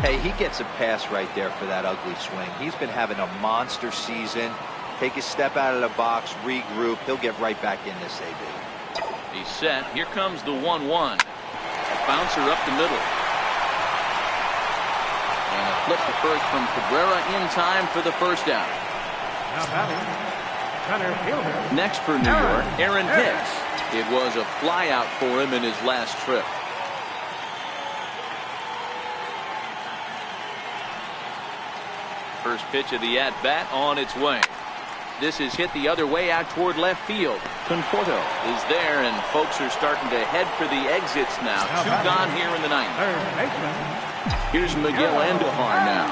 Hey, he gets a pass right there for that ugly swing. He's been having a monster season. Take a step out of the box, regroup. He'll get right back in this, AB. He's set. Here comes the 1-1. Bouncer up the middle. And a flip to first from Cabrera in time for the first out. Now batting, center fielder. Next for New York, Aaron Hicks. It was a flyout for him in his last trip. First pitch of the at-bat on its way. This is hit the other way out toward left field. Conforto is there, and folks are starting to head for the exits now. Two gone here in the ninth. Third baseman. Here's Miguel Andujar now.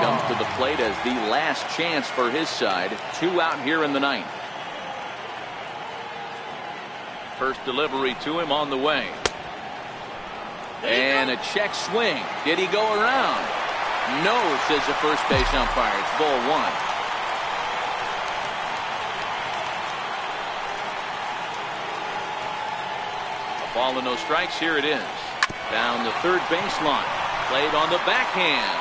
Comes to the plate as the last chance for his side. Two out here in the ninth. First delivery to him on the way. And a check swing. Did he go around? No, says the first base umpire. It's ball one. A ball and no strikes. Here it is. Down the third baseline. Played on the backhand.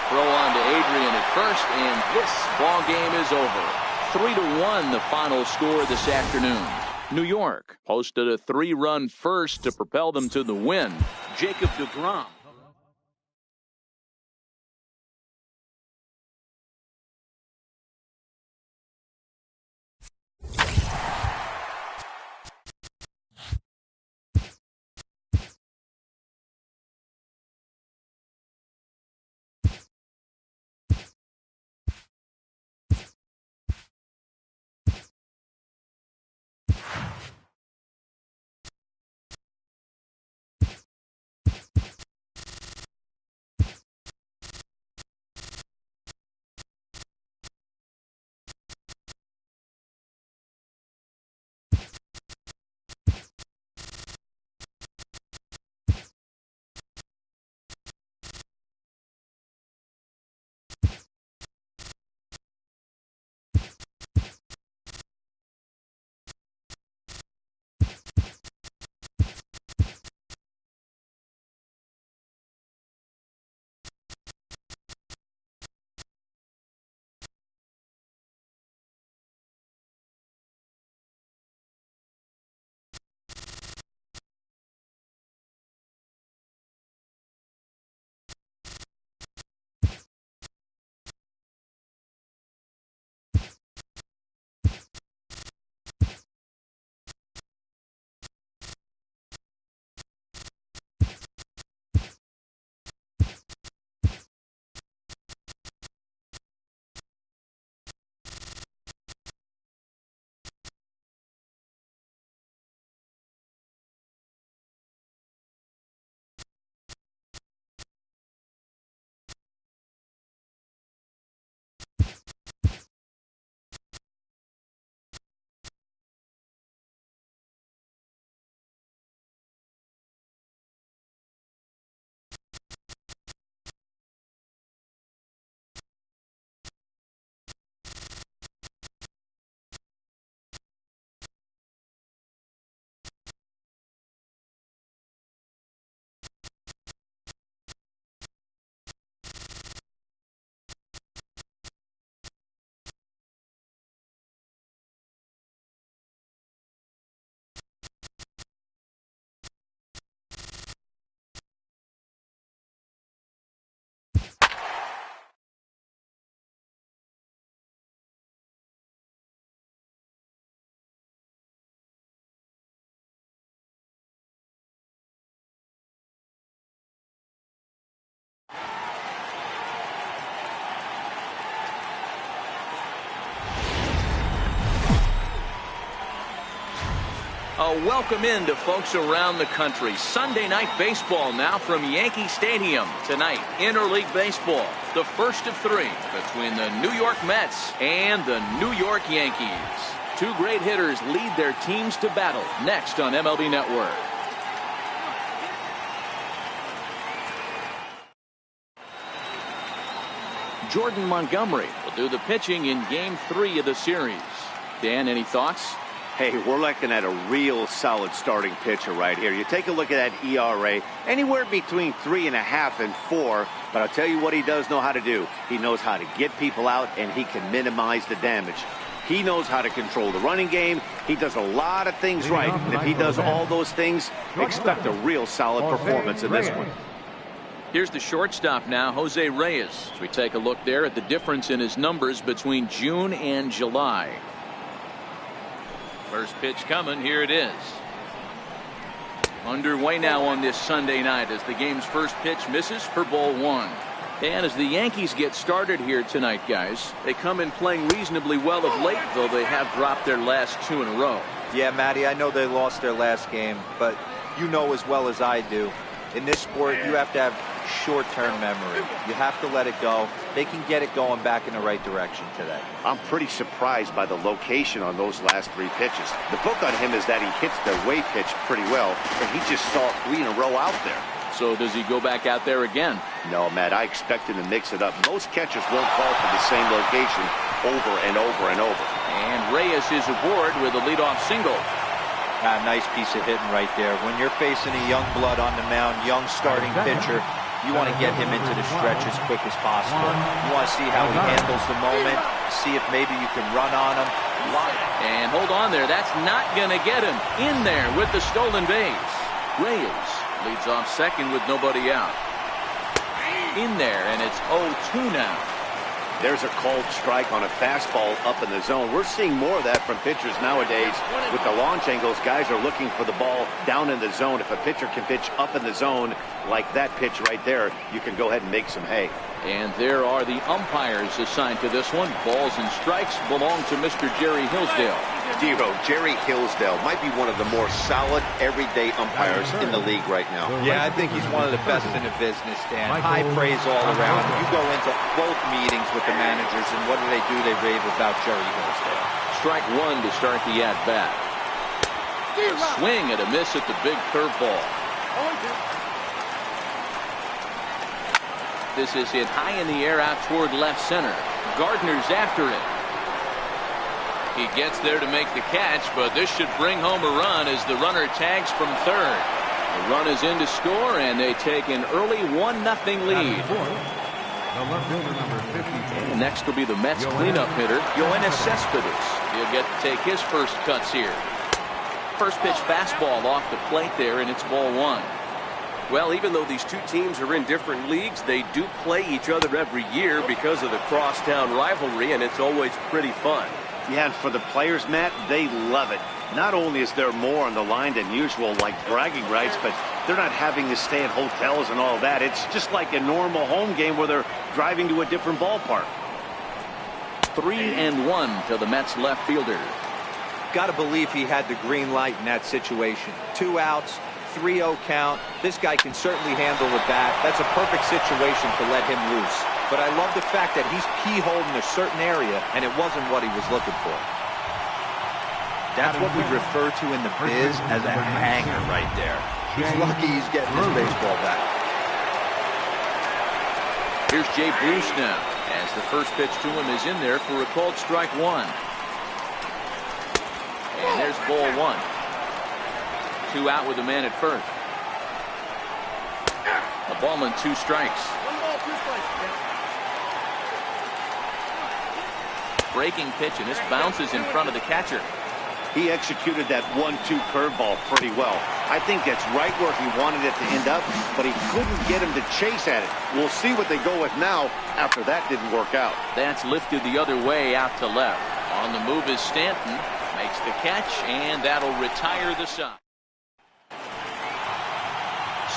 Throw on to Adrian at first, and this ball game is over. 3-1 the final score this afternoon. New York posted a 3-run first to propel them to the win. Jacob deGrom. A welcome in to folks around the country. Sunday night baseball now from Yankee Stadium. Tonight, interleague baseball, the first of three between the New York Mets and the New York Yankees. Two great hitters lead their teams to battle next on MLB Network. Jordan Montgomery will do the pitching in Game 3 of the series. Dan, any thoughts? Hey, we're looking at a real solid starting pitcher right here. You take a look at that ERA, anywhere between 3.5 and 4. But I'll tell you what he does know how to do. He knows how to get people out, and he can minimize the damage. He knows how to control the running game. He does a lot of things right. And if he does all those things, expect a real solid performance in this one. Here's the shortstop now, Jose Reyes. As we take a look there at the difference in his numbers between June and July. First pitch coming. Here it is. Underway now on this Sunday night as the game's first pitch misses for ball one. And as the Yankees get started here tonight, guys, they come in playing reasonably well of late, though they have dropped their last 2 in a row. Yeah, Matty, I know they lost their last game, but you know as well as I do, in this sport, you have to have short-term memory. You have to let it go. They can get it going back in the right direction today. I'm pretty surprised by the location on those last 3 pitches. The book on him is that he hits the way pitch pretty well, but he just saw 3 in a row out there. So does he go back out there again? No, Matt, I expect him to mix it up. Most catchers won't fall for the same location over and over and over. And Reyes is aboard with a leadoff single. Nice piece of hitting right there. When you're facing a young blood on the mound, young starting pitcher, you want to get him into the stretch as quick as possible. You want to see how he handles the moment, see if maybe you can run on him. And hold on there. That's not going to get him in there with the stolen base. Reyes leads off second with nobody out. In there, and it's 0-2 now. There's a called strike on a fastball up in the zone. We're seeing more of that from pitchers nowadays. With the launch angles, guys are looking for the ball down in the zone. If a pitcher can pitch up in the zone like that pitch right there, you can go ahead and make some hay. And there are the umpires assigned to this one. Balls and strikes belong to Mr. Jerry Hillsdale. Dero, Jerry Hillsdale might be one of the more solid everyday umpires in the league right now. Yeah, I think he's one of the best in the business, Dan. High praise all around. You go into both meetings with the managers, and what do? They rave about Jerry Hillsdale. Strike one to start the at-bat. Swing and a miss at the big curveball. This is hit high in the air out toward left center. Gardner's after it. He gets there to make the catch, but this should bring home a run as the runner tags from third. The run is in to score, and they take an early 1-0 lead. And next will be the Mets cleanup hitter, Yoenis Cespedes. He'll get to take his first cuts here. First pitch fastball off the plate there, and it's ball one. Well, even though these two teams are in different leagues, they do play each other every year because of the crosstown rivalry, and it's always pretty fun. Yeah, and for the players, Matt, they love it. Not only is there more on the line than usual, like bragging rights, but they're not having to stay at hotels and all that. It's just like a normal home game where they're driving to a different ballpark. 3-1 to the Mets left fielder. Got to believe he had the green light in that situation. 2 outs, 3-0 count. This guy can certainly handle the bat. That's a perfect situation to let him loose. But I love the fact that he's keyholed in a certain area, and it wasn't what he was looking for. That's what we refer to in the biz as a hanger right there. He's lucky he's getting his baseball back. Here's Jay Bruce now, as the first pitch to him is in there for a called strike one. And there's ball one. 2 out with a man at first. A ball and 2 strikes. 1 ball, 2 strikes. Breaking pitch, and this bounces in front of the catcher. He executed that 1-2 curveball pretty well. I think that's right where he wanted it to end up, but he couldn't get him to chase at it. We'll see what they go with now after that didn't work out. That's lifted the other way out to left. On the move is Stanton. Makes the catch, and that'll retire the side.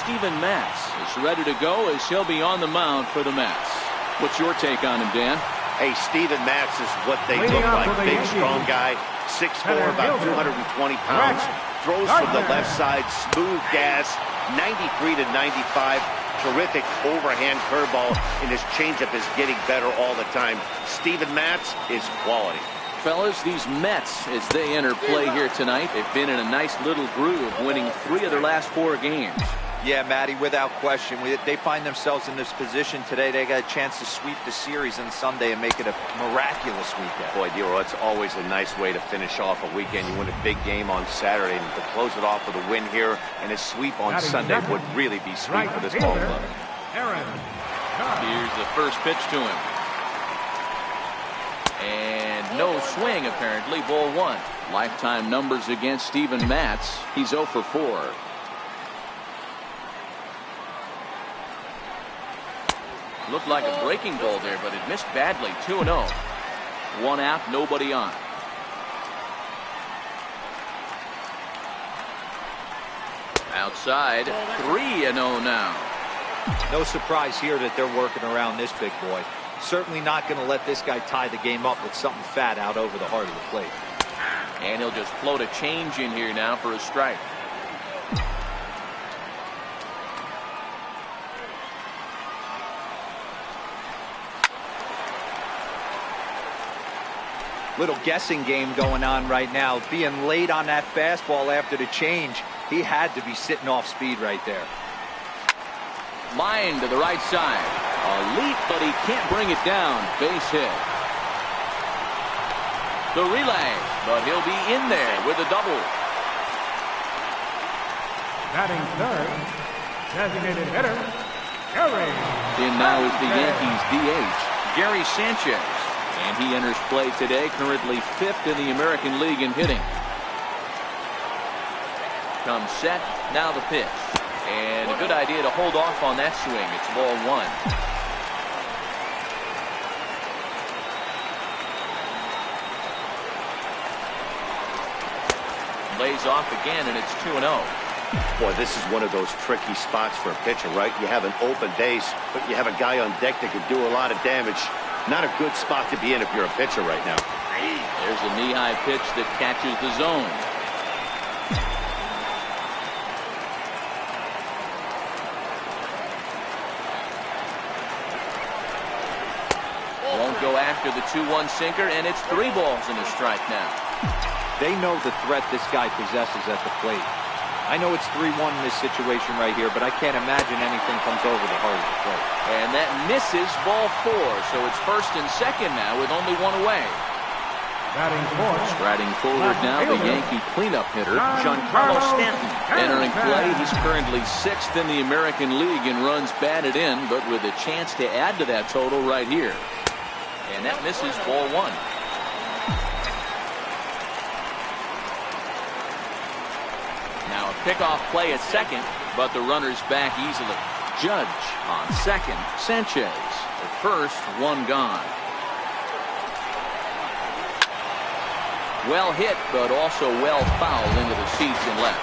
Steven Matz is ready to go as he'll be on the mound for the Mets. What's your take on him, Dan? Hey, Steven Matz is what they look like. Big, strong guy, 6'4", about 220 pounds. Throws from the left side, smooth gas, 93 to 95. Terrific overhand curveball, and his changeup is getting better all the time. Steven Matz is quality. Fellas, these Mets, as they enter play here tonight, they've been in a nice little groove, winning 3 of their last 4 games. Yeah, Matty, without question. They find themselves in this position today. They got a chance to sweep the series on Sunday and make it a miraculous weekend. Boy, Dero, it's always a nice way to finish off a weekend. You win a big game on Saturday, and to close it off with a win here and a sweep on Sunday would really be sweet for this ball club. Here's the first pitch to him. And No swing, apparently. Ball 1. Lifetime numbers against Steven Matz. He's 0 for 4. Looked like a breaking ball there, but it missed badly. 2-0. 1 out, nobody on. Outside, 3-0 now. No surprise here that they're working around this big boy. Certainly not going to let this guy tie the game up with something fat out over the heart of the plate. And he'll just float a change in here now for a strike. Little guessing game going on right now. Being late on that fastball after the change, he had to be sitting off speed right there. Line to the right side. A leap, but he can't bring it down. Base hit. The relay, but he'll be in there with a double. Batting third, designated hitter, Gary. In now is the Yankees DH, Gary Sanchez. And he enters play today, currently 5th in the American League in hitting. Comes set, now the pitch. And a good idea to hold off on that swing. It's ball 1. Lays off again, and it's 2-0. Boy, this is one of those tricky spots for a pitcher, right? You have an open base, but you have a guy on deck that could do a lot of damage. Not a good spot to be in if you're a pitcher right now. There's a knee-high pitch that catches the zone. Won't go after the 2-1 sinker, and it's 3 balls and a strike now. They know the threat this guy possesses at the plate. I know it's 3-1 in this situation right here, but I can't imagine anything comes over the heart of the plate. And that misses ball 4, so it's 1st and 2nd now with only 1 away. Batting fourth, Striding forward now, the Yankee cleanup hitter, Giancarlo Stanton. Entering play, he's currently 6th in the American League in runs batted in, but with a chance to add to that total right here. And that misses ball 1. Now a pickoff play at second, but the runner's back easily. Judge on second, Sanchez at first, 1 gone. Well hit, but also well fouled into the seats and left.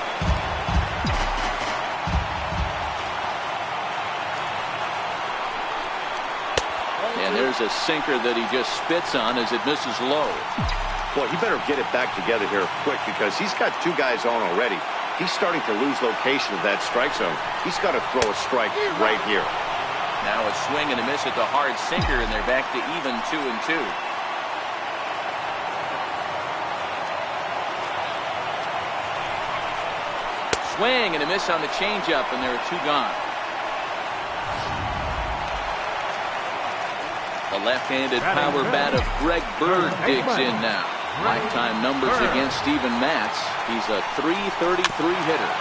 And there's a sinker that he just spits on as it misses low. Boy, he better get it back together here quick because he's got 2 guys on already. He's starting to lose location of that strike zone. He's got to throw a strike right here. Now a swing and a miss at the hard sinker, and they're back to even 2-2. Swing and a miss on the changeup, and there are 2 gone. The left-handed power bat of Greg Bird digs in now. Lifetime numbers against Steven Matz. He's a .333 hitter.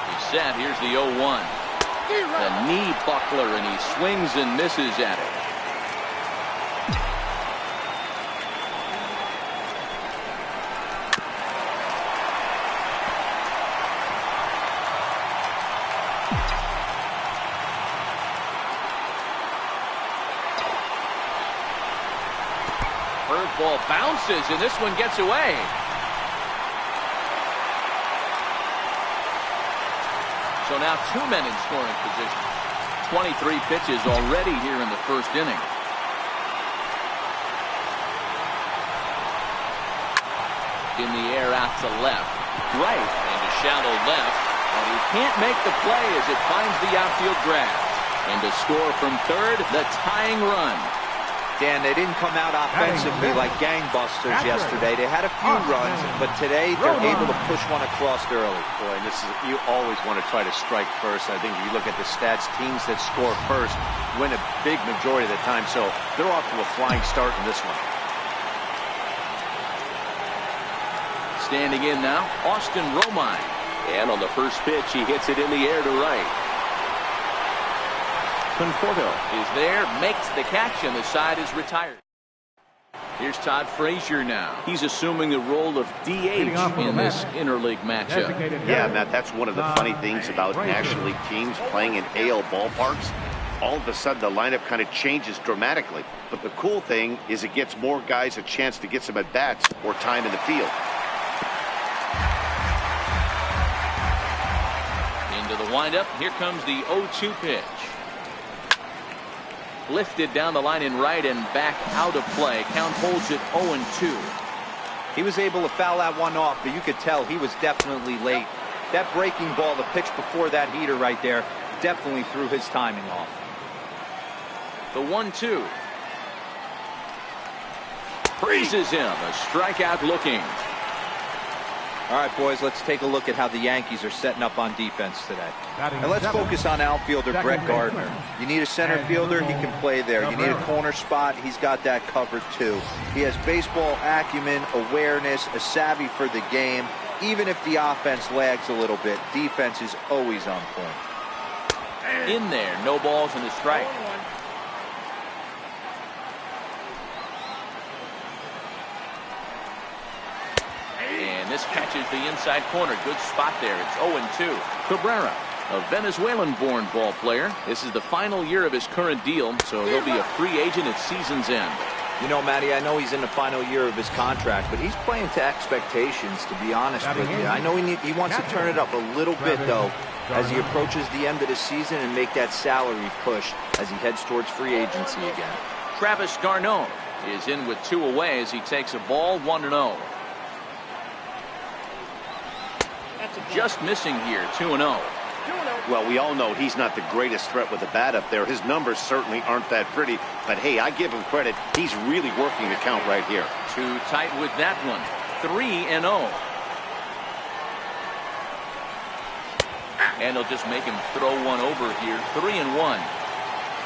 He's set. Here's the 0-1. The knee buckler, and he swings and misses at it. Ball bounces, and this one gets away. So now 2 men in scoring position. 23 pitches already here in the first inning. In the air out to left. Right into shallow left. And he can't make the play as it finds the outfield grass. And to score from third, the tying run. Dan, they didn't come out offensively like gangbusters yesterday. They had a few runs, but today they're able to push one across early. Boy, and this is, you always want to try to strike first. I think if you look at the stats, teams that score first win a big majority of the time. So they're off to a flying start in this one. Standing in now, Austin Romine. And on the first pitch, he hits it in the air to right. Conforto is there, makes the catch, and the side is retired. Here's Todd Frazier now. He's assuming the role of DH in this interleague matchup. Yeah, Matt, that's one of the funny things about National League teams playing in AL ballparks. All of a sudden, the lineup kind of changes dramatically. But the cool thing is it gives more guys a chance to get some at-bats or time in the field. Into the windup. Here comes the 0-2 pitch. Lifted down the line in right and back out of play. Count holds it 0-2. He was able to foul that one off, but you could tell he was definitely late. That breaking ball, the pitch before that heater right there, definitely threw his timing off. The 1-2. Freezes him. A strikeout looking. All right, boys, let's take a look at how the Yankees are setting up on defense today. And let's focus on outfielder Brett Gardner. You need a center fielder, he can play there. You need a corner spot, he's got that covered too. He has baseball acumen, awareness, a savvy for the game. Even if the offense lags a little bit, defense is always on point. In there, no balls and a strike. And this catches the inside corner. Good spot there. It's 0-2. Cabrera, a Venezuelan-born ball player. This is the final year of his current deal, so he'll be a free agent at season's end. You know, Matty, I know he's in the final year of his contract, but he's playing to expectations, to be honest with you. I know he wants to turn it up a little bit, though, as he approaches the end of the season and make that salary push as he heads towards free agency again. Travis d'Arnaud is in with 2 away as he takes a ball 1-0. Just missing here, 2-0. Well, we all know he's not the greatest threat with the bat up there. His numbers certainly aren't that pretty. But, hey, I give him credit. He's really working the count right here. Too tight with that one. 3-0. And they'll just make him throw one over here. 3-1.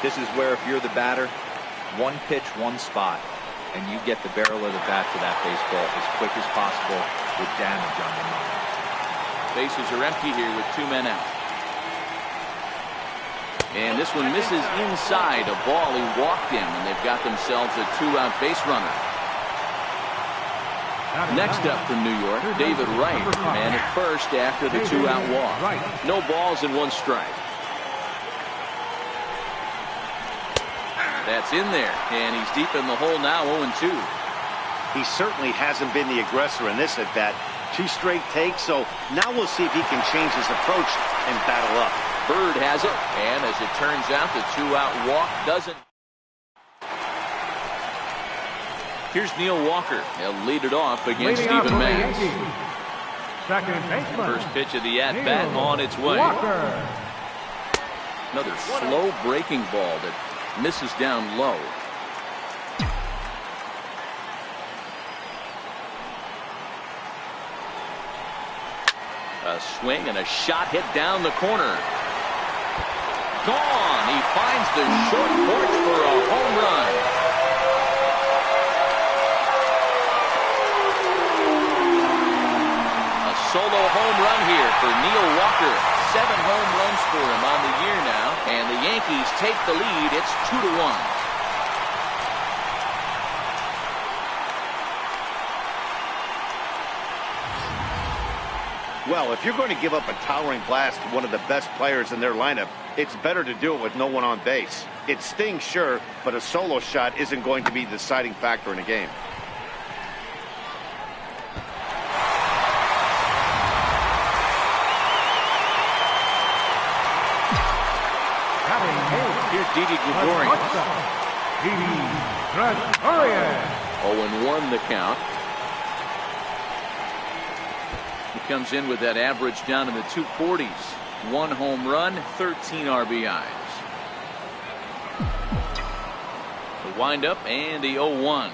This is where if you're the batter, one pitch, one spot, and you get the barrel of the bat to that baseball as quick as possible with damage on your mind. Bases are empty here with 2 men out. And this one misses inside. A ball he walked in, and they've got themselves a 2-out base runner. Next up from New York, David Wright, man at first after the 2-out walk. No balls and 1 strike. That's in there, and he's deep in the hole now, 0-2. He certainly hasn't been the aggressor in this at-bat. 2 straight takes, so now we'll see if he can change his approach and battle up. Bird has it, and as it turns out, the 2-out walk doesn't. Here's Neil Walker. He'll lead it off against Steven Matz. First pitch of the at-bat on its way. Another slow breaking ball that misses down low. A swing and a shot hit down the corner. Gone. He finds the short porch for a home run. A solo home run here for Neil Walker. 7 home runs for him on the year now. And the Yankees take the lead. It's 2-1. Well, if you're going to give up a towering blast to one of the best players in their lineup, it's better to do it with no one on base. It stings, sure, but a solo shot isn't going to be the deciding factor in a game. Here's Didi Gregorius. 0-1 the count. He comes in with that average down in the 240s. 1 home run, 13 RBIs. The windup and the 0-1.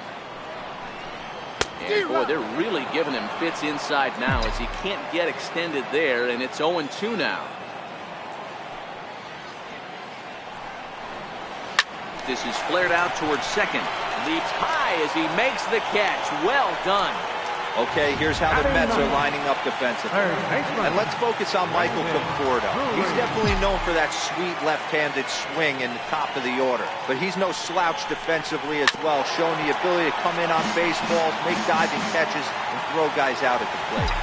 And boy, they're really giving him fits inside now as he can't get extended there, and it's 0-2 now. This is flared out towards second. Leaps high as he makes the catch. Well done. Okay, here's how the Mets are lining up defensively. And let's focus on Michael Conforto. He's definitely known for that sweet left-handed swing in the top of the order. But he's no slouch defensively as well, showing the ability to come in on baseballs, make diving catches, and throw guys out at the plate.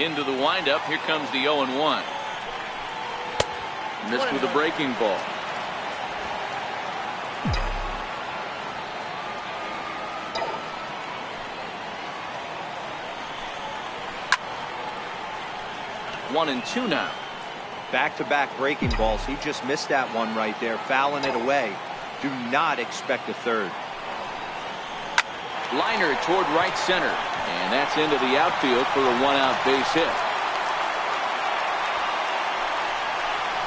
Into the windup, here comes the 0-1. Missed with a breaking ball. One and two now. Back-to-back breaking balls. He just missed that one right there, fouling it away. Do not expect a third. Liner toward right center, and that's into the outfield for a one-out base hit.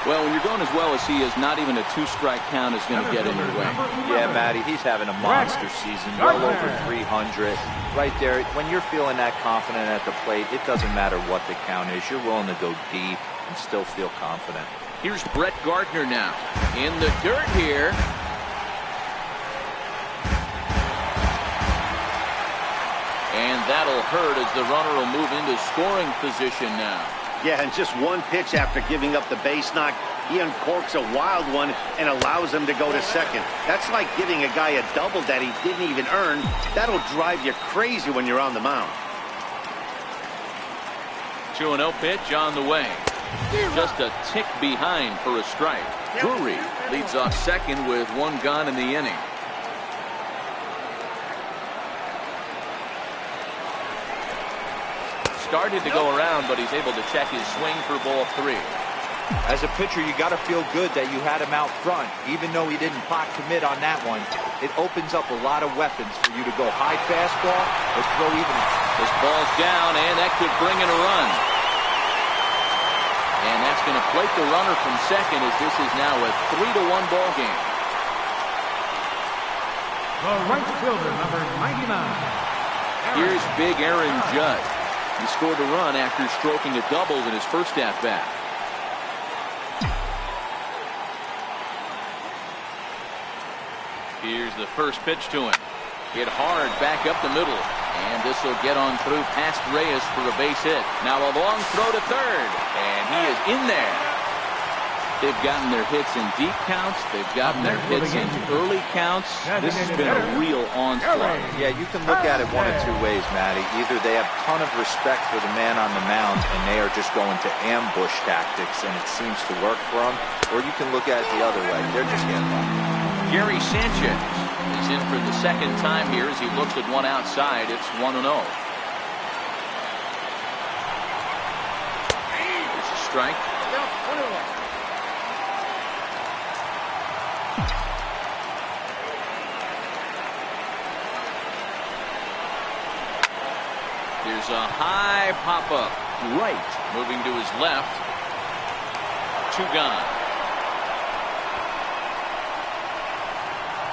Well, when you're going as well as he is, not even a two-strike count is going to get in your way. Yeah, Matty, he's having a monster season, well over 300. Right there, when you're feeling that confident at the plate, it doesn't matter what the count is. You're willing to go deep and still feel confident. Here's Brett Gardner now. In the dirt here. And that'll hurt as the runner will move into scoring position now. Yeah, and just one pitch after giving up the base knock, he uncorks a wild one and allows him to go to second. That's like giving a guy a double that he didn't even earn. That'll drive you crazy when you're on the mound. 2-0 pitch on the way. Just a tick behind for a strike. Drury leads off second with one gone in the inning. Started to go around, but he's able to check his swing for ball 3. As a pitcher, you got to feel good that you had him out front. Even though he didn't pot commit on that one, it opens up a lot of weapons for you to go high fastball or throw even. This ball's down, and that could bring in a run. And that's going to plate the runner from second as this is now a 3-1 ball game. The right fielder, number 99. Here's big Aaron Judge. He scored a run after stroking a double in his first at-bat. Here's the first pitch to him. Hit hard back up the middle. And this will get on through past Reyes for a base hit. Now a long throw to third. And he is in there. They've gotten their hits in deep counts. They've gotten their hits in early counts. This has been a real onslaught. Yeah, you can look at it one of two ways, Matty. Either they have a ton of respect for the man on the mound and they are just going to ambush tactics and it seems to work for them. Or you can look at it the other way. They're just getting lucky. Gary Sanchez is in for the second time here as he looks at one outside. It's 1-0. It's a strike. There's a high pop-up right, moving to his left. 2 gone.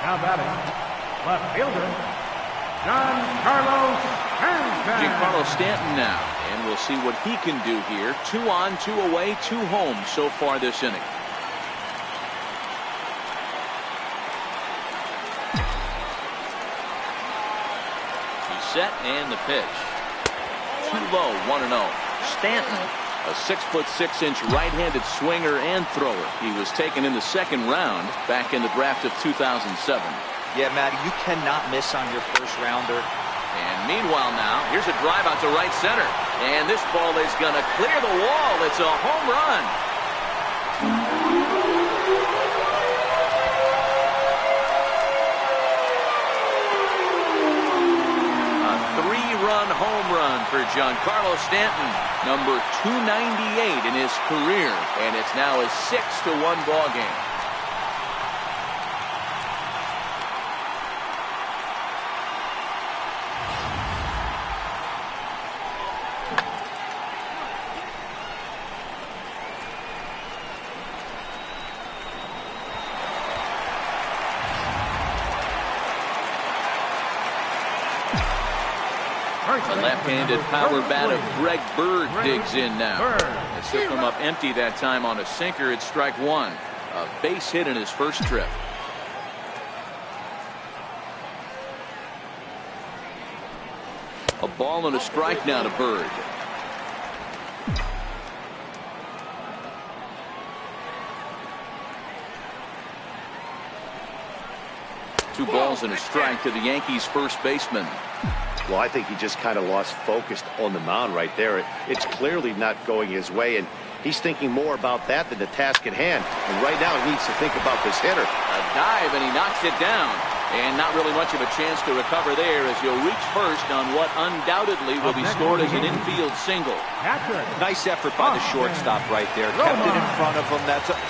Now batting, left fielder, Giancarlo Stanton. Giancarlo Stanton now, and we'll see what he can do here. 2 on, 2 away, 2 home so far this inning. He's set and the pitch. Too low, 1-0. Stanton, a 6'6" right-handed swinger and thrower. He was taken in the second round back in the draft of 2007. Yeah, Matty, you cannot miss on your first rounder. And meanwhile now, here's a drive out to right center. And this ball is going to clear the wall. It's a home run. Home run for Giancarlo Stanton, number 298 in his career, and it's now a 6-1 ball game. The left-handed power bat of Greg Bird digs in now. As he'll come up empty that time on a sinker. It's strike 1. A base hit in his first trip. A ball and a strike now to Bird. Two balls and a strike to the Yankees first baseman. Well, I think he just kind of lost focus on the mound right there. It's clearly not going his way, and he's thinking more about that than the task at hand. And right now he needs to think about this hitter. A dive, and he knocks it down. And not really much of a chance to recover there as he'll reach first on what undoubtedly will be scored as an infield single. Nice effort by the shortstop right there. Kept it in front of him.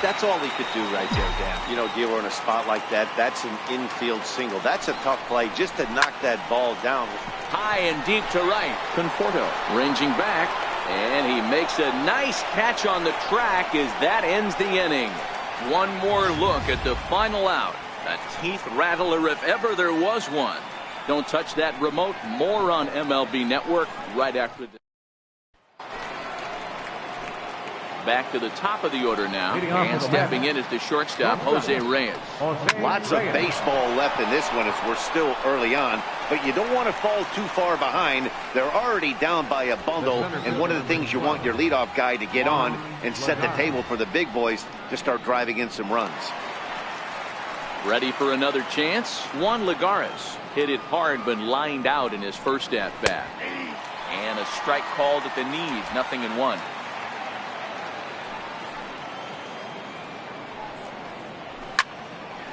That's all he could do right there, Dan. You know, Dealer, in a spot like that, that's an infield single. That's a tough play just to knock that ball down. High and deep to right. Conforto ranging back, and he makes a nice catch on the track as that ends the inning. One more look at the final out. A teeth rattler if ever there was one. Don't touch that remote. More on MLB Network right after this. Back to the top of the order now, and stepping in is the shortstop, Jose Reyes. Lots of baseball left in this one as we're still early on, but you don't want to fall too far behind. They're already down by a bundle, and one of the things you want your leadoff guy to get on and set the table for the big boys to start driving in some runs. Ready for another chance? Juan Lagares hit it hard but lined out in his first at-bat. And a strike called at the knees, 0-1.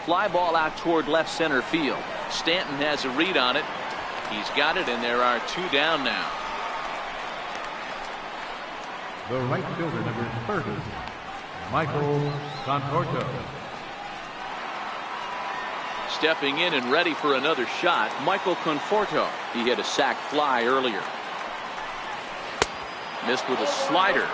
Fly ball out toward left center field. Stanton has a read on it. He's got it, and there are two down now. The right fielder, number 30, Michael Conforto. Stepping in and ready for another shot, Michael Conforto. He hit a sac fly earlier. Missed with a slider.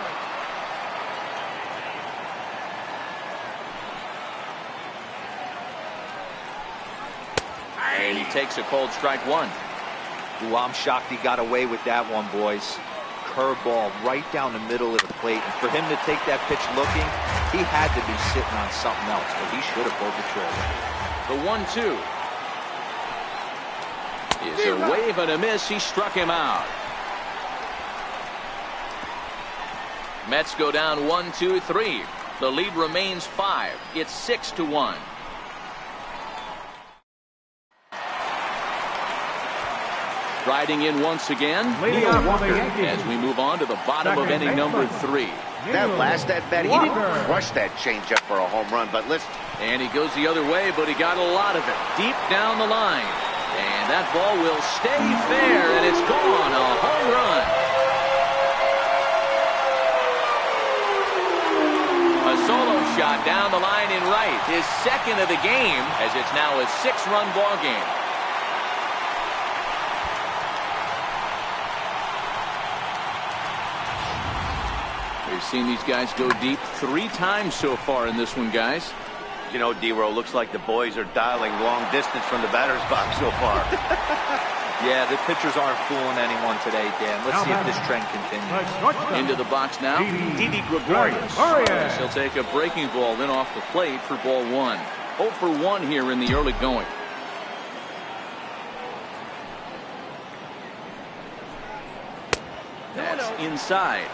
And he takes a cold strike one. Ooh, I'm shocked he got away with that one, boys. Curveball right down the middle of the plate. And for him to take that pitch looking, he had to be sitting on something else, but he should have pulled the trigger. The 1-2 is a wave and a miss. He struck him out. Mets go down 1-2-3. The lead remains 5. It's 6-1. Riding in once again, Neil Walker, as we move on to the bottom of inning number 3. That last at-bat, he didn't crush that changeup for a home run, but listen. And he goes the other way, but he got a lot of it deep down the line. And that ball will stay fair, and it's gone. A home run. A solo shot down the line in right. His second of the game, as it's now a 6-run ball game. We've seen these guys go deep 3 times so far in this one, guys. You know, D-Row, looks like the boys are dialing long distance from the batter's box so far. Yeah, the pitchers aren't fooling anyone today, Dan. Let's see if this trend continues. Into the box now, Didi Gregorius. He'll take a breaking ball in off the plate for ball 1. 0 for 1 here in the early going. That's inside.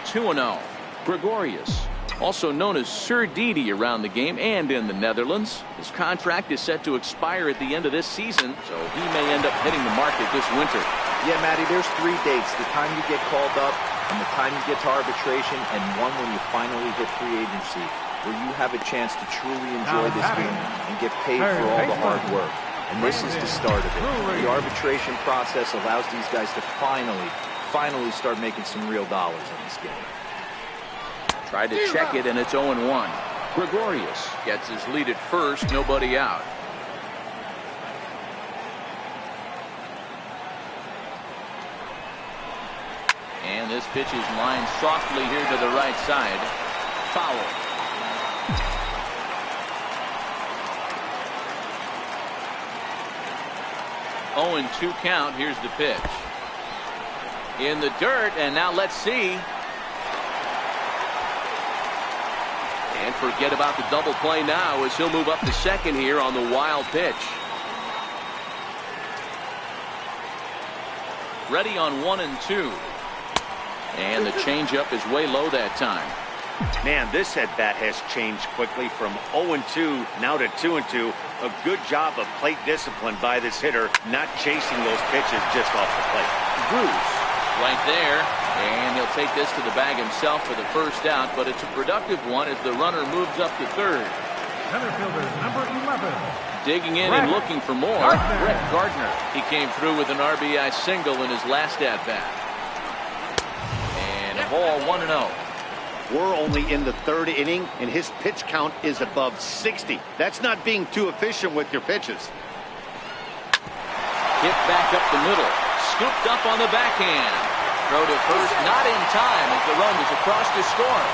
2-0. Gregorius, also known as Sir Didi around the game and in the Netherlands. His contract is set to expire at the end of this season, so he may end up hitting the market this winter. Yeah, Matty, there's 3 dates. The time you get called up, and the time you get to arbitration, and one when you finally hit free agency, where you have a chance to truly enjoy this game and get paid for all the hard work. And this is the start of it. The arbitration process allows these guys to finally start making some real dollars in this game. Tried to check it, and it's 0-1. Gregorius gets his lead at first, nobody out. And this pitch is lined softly here to the right side. Foul. Oh, and 2 count. Here's the pitch. In the dirt, and now let's see. And forget about the double play now as he'll move up to second here on the wild pitch. Ready on 1-2. And the changeup is way low that time. Man, this at-bat has changed quickly from 0-2 now to 2-2. A good job of plate discipline by this hitter, not chasing those pitches just off the plate. Bruce right there, and he'll take this to the bag himself for the first out, but it's a productive one as the runner moves up to third. Center fielder, number 11. Digging in and looking for more, Brett Gardner. He came through with an RBI single in his last at-bat. And Hall 1-0. We're only in the third inning, and his pitch count is above 60. That's not being too efficient with your pitches. Hit back up the middle. Scooped up on the backhand. Throw to first, not in time as the run is across to score.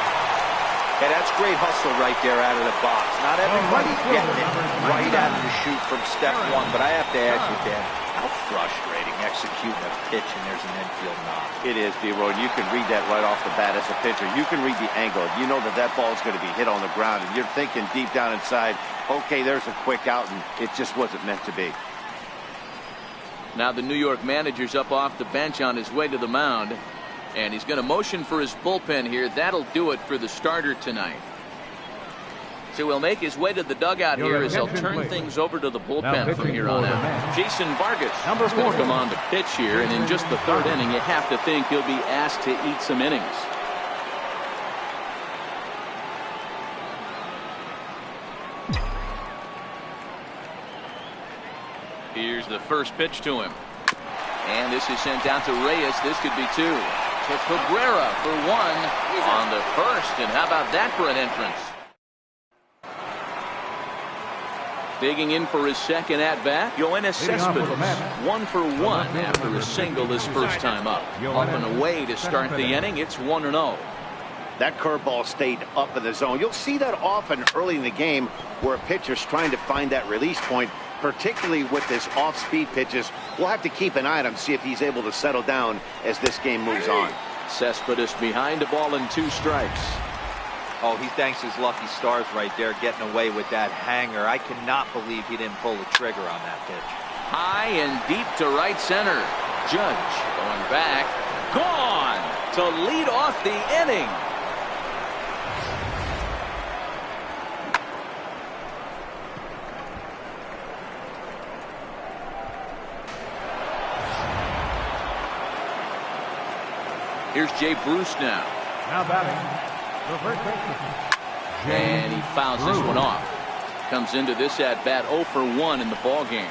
Yeah, that's great hustle right there out of the box. Not everybody's getting it right out of the chute from step one, but I have to ask you, Dan, how frustrating executing a pitch and there's an infield knock. It is, D-Roy. You can read that right off the bat as a pitcher. You can read the angle. You know that that ball is going to be hit on the ground, and you're thinking deep down inside, okay, there's a quick out, and it just wasn't meant to be. Now the New York manager's up off the bench on his way to the mound, and he's going to motion for his bullpen here. That'll do it for the starter tonight. So he'll make his way to the dugout here as he'll turn things over to the bullpen from here on out. Jason Vargas is going to come on to pitch here, and in just the third inning, you have to think he'll be asked to eat some innings. Here's the first pitch to him. And this is sent out to Reyes. This could be two. To Cabrera for one on the first. And how about that for an entrance? Digging in for his second at-bat, Yoenis Cespedes. 1-for-1 after a single his first time up. Up and away to start the inning. It's 1-0. That curveball stayed up in the zone. You'll see that often early in the game where a pitcher's trying to find that release point, particularly with his off-speed pitches. We'll have to keep an eye on him, see if he's able to settle down as this game moves on. Cespedes behind the ball and 2 strikes. Oh, he thanks his lucky stars right there getting away with that hanger. I cannot believe he didn't pull the trigger on that pitch. High and deep to right center. Judge going back. Gone to lead off the inning. Here's Jay Bruce now. Now batting, the first baseman. And he fouls this one off. Comes into this at bat 0-for-1 in the ball game.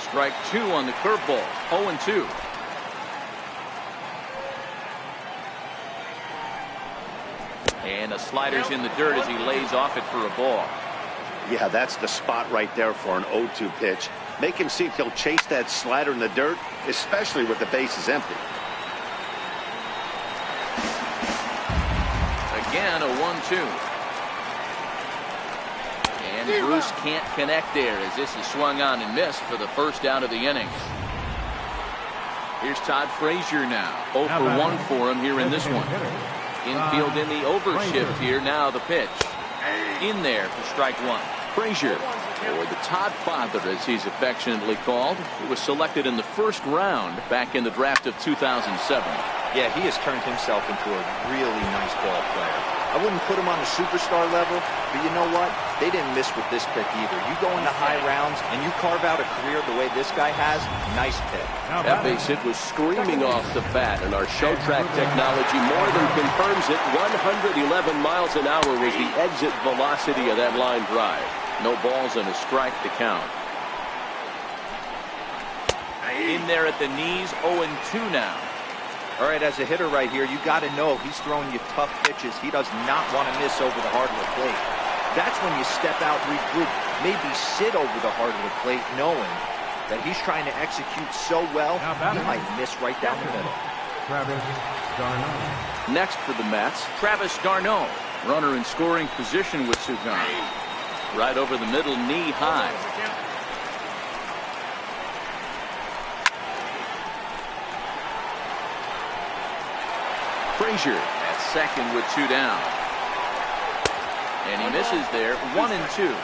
Strike 2 on the curveball. 0-2. And the slider's in the dirt as he lays off it for a ball. Yeah, that's the spot right there for an 0-2 pitch. Make him see if he'll chase that slider in the dirt, especially with the bases empty. Again, a 1-2. And Bruce can't connect there as this is swung on and missed for the first out of the inning. Here's Todd Frazier now. 0-for-1 for him here in this one. Infield in the overshift here. Now the pitch. In there for strike 1. Frazier, or the Todd Father as he's affectionately called, who was selected in the first round back in the draft of 2007. Yeah, he has turned himself into a really nice ball player. I wouldn't put him on the superstar level, but you know what? They didn't miss with this pick either. You go into high rounds and you carve out a career the way this guy has, nice pick. That base hit was screaming off the bat, and our show track technology more than confirms it. 111 miles an hour was the exit velocity of that line drive. No balls and a strike to count. In there at the knees, 0-2 now. All right, as a hitter right here, you got to know he's throwing you tough pitches. He does not want to miss over the heart of the plate. That's when you step out, regroup, maybe sit over the heart of the plate, knowing that he's trying to execute so well, he might miss right down the middle. Travis d'Arnaud. Next for the Mets, Travis d'Arnaud. Runner in scoring position with Sugan. Right over the middle, knee high. Frazier at second with 2 down. And he misses there. 1-2.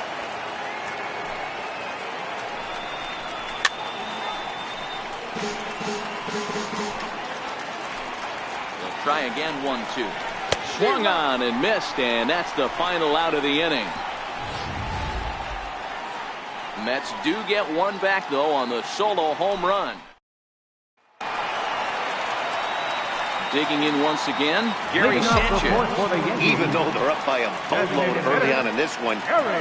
They'll try again, 1-2. Swung on and missed, and that's the final out of the inning. Mets do get one back, though, on the solo home run. Digging in once again, Gary Sanchez. Even though they're up by a boatload early on in this one,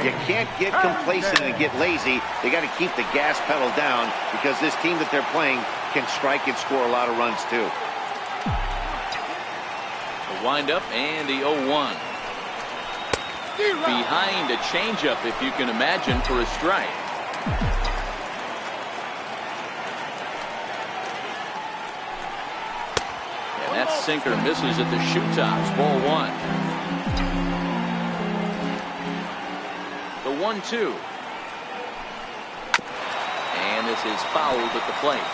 you can't get complacent and get lazy. They got to keep the gas pedal down because this team that they're playing can strike and score a lot of runs, too. The windup and the 0-1. Behind a changeup, if you can imagine, for a strike. And that sinker misses at the shoe tops. Ball 1. The 1-2. And this is fouled at the plate.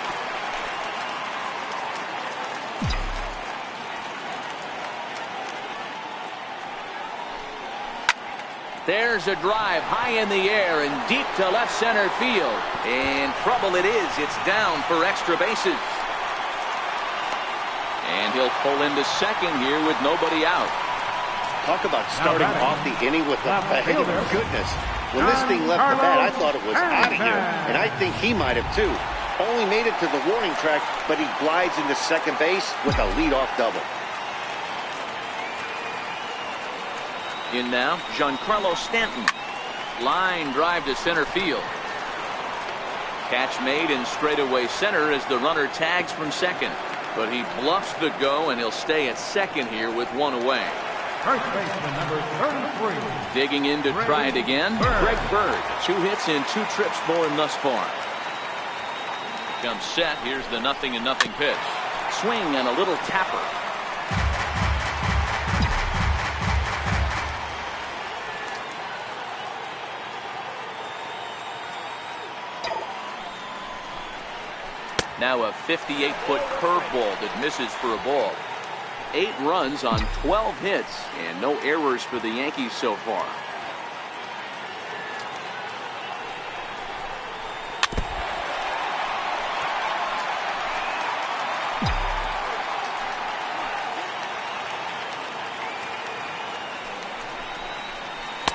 There's a drive high in the air and deep to left center field. And trouble it is. It's down for extra bases. And he'll pull into second here with nobody out. Talk about starting off the inning with a heck of goodness. When this thing left the bat, I thought it was out of here. And I think he might have too. Only made it to the warning track, but he glides into second base with a leadoff double. In now, Giancarlo Stanton. Line drive to center field. Catch made in straightaway center as the runner tags from second. But he bluffs the go, and he'll stay at second here with one away. First baseman number 33. Digging in to try it again, Greg Bird. 2 hits and 2 trips for him thus far. Comes set. Here's the 0-0 pitch. Swing and a little tapper. Now a 58-foot curveball that misses for a ball. 8 runs on 12 hits and no errors for the Yankees so far.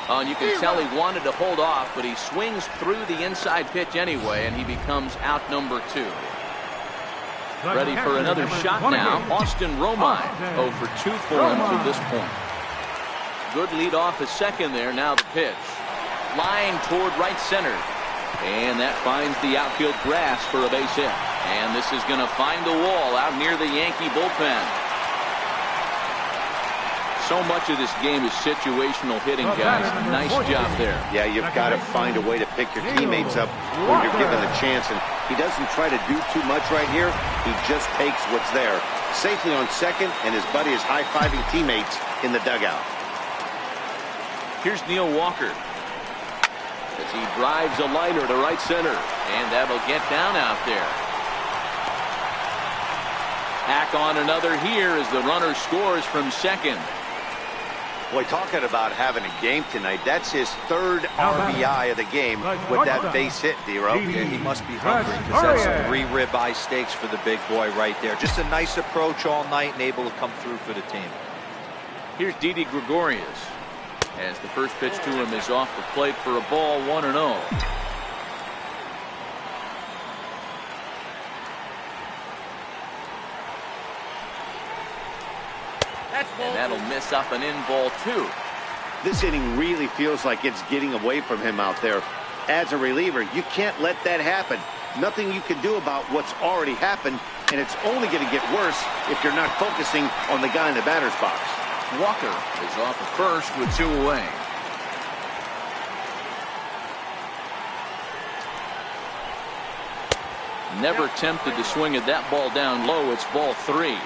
Oh, and you can tell he wanted to hold off, but he swings through the inside pitch anyway, and he becomes out number 2. Ready for another shot now. Austin Romine 0 for 2 for him to this point. Good lead off at second there. Now the pitch. Line toward right center. And that finds the outfield grass for a base hit. And this is going to find the wall out near the Yankee bullpen. So much of this game is situational hitting, guys. Nice job there. Yeah, you've got to find a way to pick your teammates up when you're given the chance. And he doesn't try to do too much right here. He just takes what's there. Safely on second, and his buddy is high-fiving teammates in the dugout. Here's Neil Walker as he drives a liner to right center. And that'll get down out there. Hack on another here as the runner scores from second. Boy, talking about having a game tonight, that's his 3rd RBI of the game with that base hit, D-Row. Yeah, he must be hungry because that's some 3 ribeye steaks for the big boy right there. Just a nice approach all night and able to come through for the team. Here's Didi Gregorius as the first pitch to him is off the plate for a ball, 1-0. And that'll miss up and in ball 2. This inning really feels like it's getting away from him out there. As a reliever, you can't let that happen. Nothing you can do about what's already happened, and it's only going to get worse if you're not focusing on the guy in the batter's box. Walker is off at first with 2 away. Never tempted to swing at that ball down low. It's ball 3.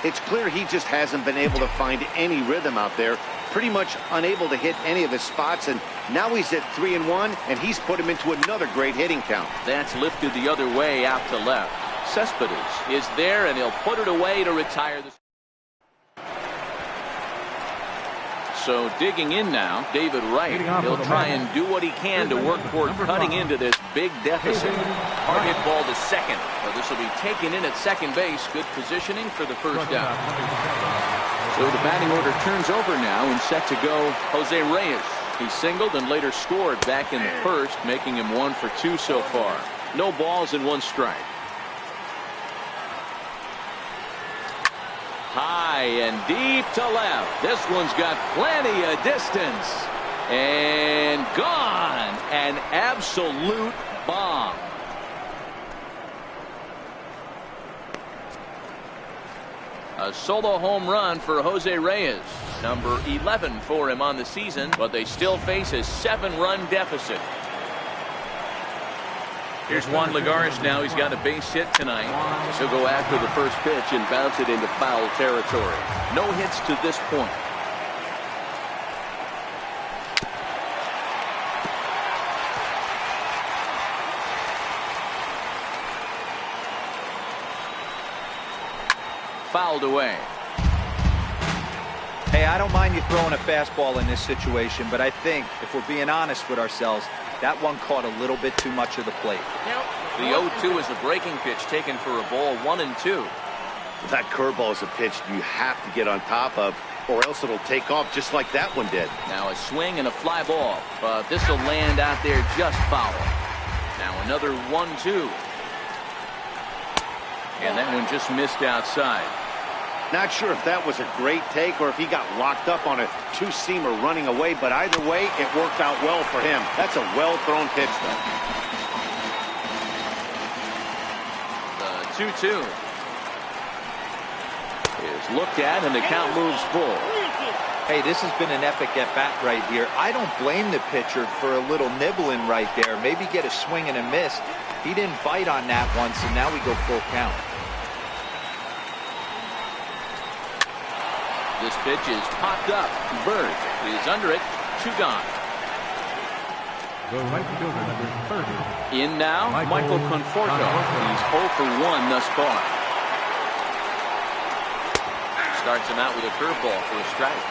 It's clear he just hasn't been able to find any rhythm out there. Pretty much unable to hit any of his spots, and now he's at 3-1, and he's put him into another great hitting count. That's lifted the other way out to left. Cespedes is there, and he'll put it away to retire the So digging in now, David Wright. He'll try and do what he can to work toward cutting into this big deficit. Hard hit ball to second. So this will be taken in at second base. Good positioning for the first down. So the batting order turns over now and set to go Jose Reyes. He singled and later scored back in the first, making him 1 for 2 so far. No balls and 1 strike. High and deep to left. This one's got plenty of distance. And gone. An absolute bomb. A solo home run for Jose Reyes. Number 11 for him on the season, but they still face a 7-run deficit. Here's Juan Lagares now. He's got a base hit tonight. He'll go after the first pitch and bounce it into foul territory. No hits to this point. Fouled away. Hey, I don't mind you throwing a fastball in this situation, but I think if we're being honest with ourselves, that one caught a little bit too much of the plate. The 0-2 is a breaking pitch taken for a ball 1-2. That curveball is a pitch you have to get on top of, or else it'll take off just like that one did. Now a swing and a fly ball, but this will land out there just foul. Now another 1-2. And that one just missed outside. Not sure if that was a great take or if he got locked up on a two-seamer running away, but either way, it worked out well for him. That's a well-thrown pitch, though. The 2-2 is looked at, and the count moves full. Hey, this has been an epic at-bat right here. I don't blame the pitcher for a little nibbling right there. Maybe get a swing and a miss. He didn't bite on that one, so now we go full count. This pitch is popped up. Bird is under it. 2 gone. The right fielder, number 30. In now, Michael Conforto. He's 0 for 1 thus far. Starts him out with a curveball for a strike.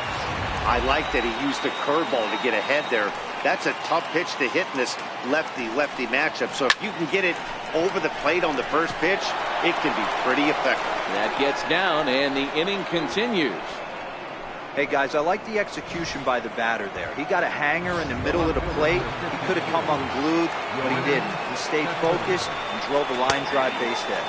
I like that he used the curveball to get ahead there. That's a tough pitch to hit in this lefty-lefty matchup. So if you can get it over the plate on the first pitch, it can be pretty effective. That gets down, and the inning continues. Hey, guys, I like the execution by the batter there. He got a hanger in the middle of the plate. He could have come unglued, but he didn't. He stayed focused and drove a line drive base hit.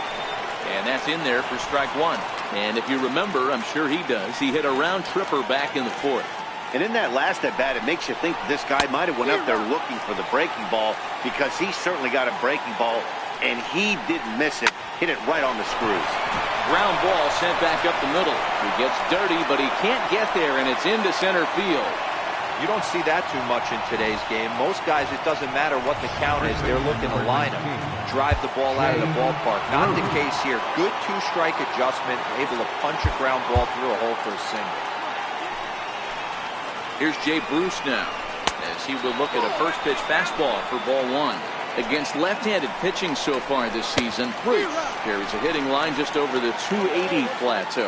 And that's in there for strike 1. And if you remember, I'm sure he does, he hit a round tripper back in the 4th. And in that last at-bat, it makes you think this guy might have went up there looking for the breaking ball, because he certainly got a breaking ball, and he didn't miss it. Hit it right on the screws. Ground ball sent back up the middle. He gets dirty, but he can't get there, and it's into center field. You don't see that too much in today's game. Most guys, it doesn't matter what the count is. They're looking to line him, drive the ball out of the ballpark. Not the case here. Good 2-strike adjustment, able to punch a ground ball through a hole for a single. Here's Jay Bruce now, as he will look at a first pitch fastball for ball 1. Against left-handed pitching so far this season, Bruce carries a hitting line just over the 280 plateau.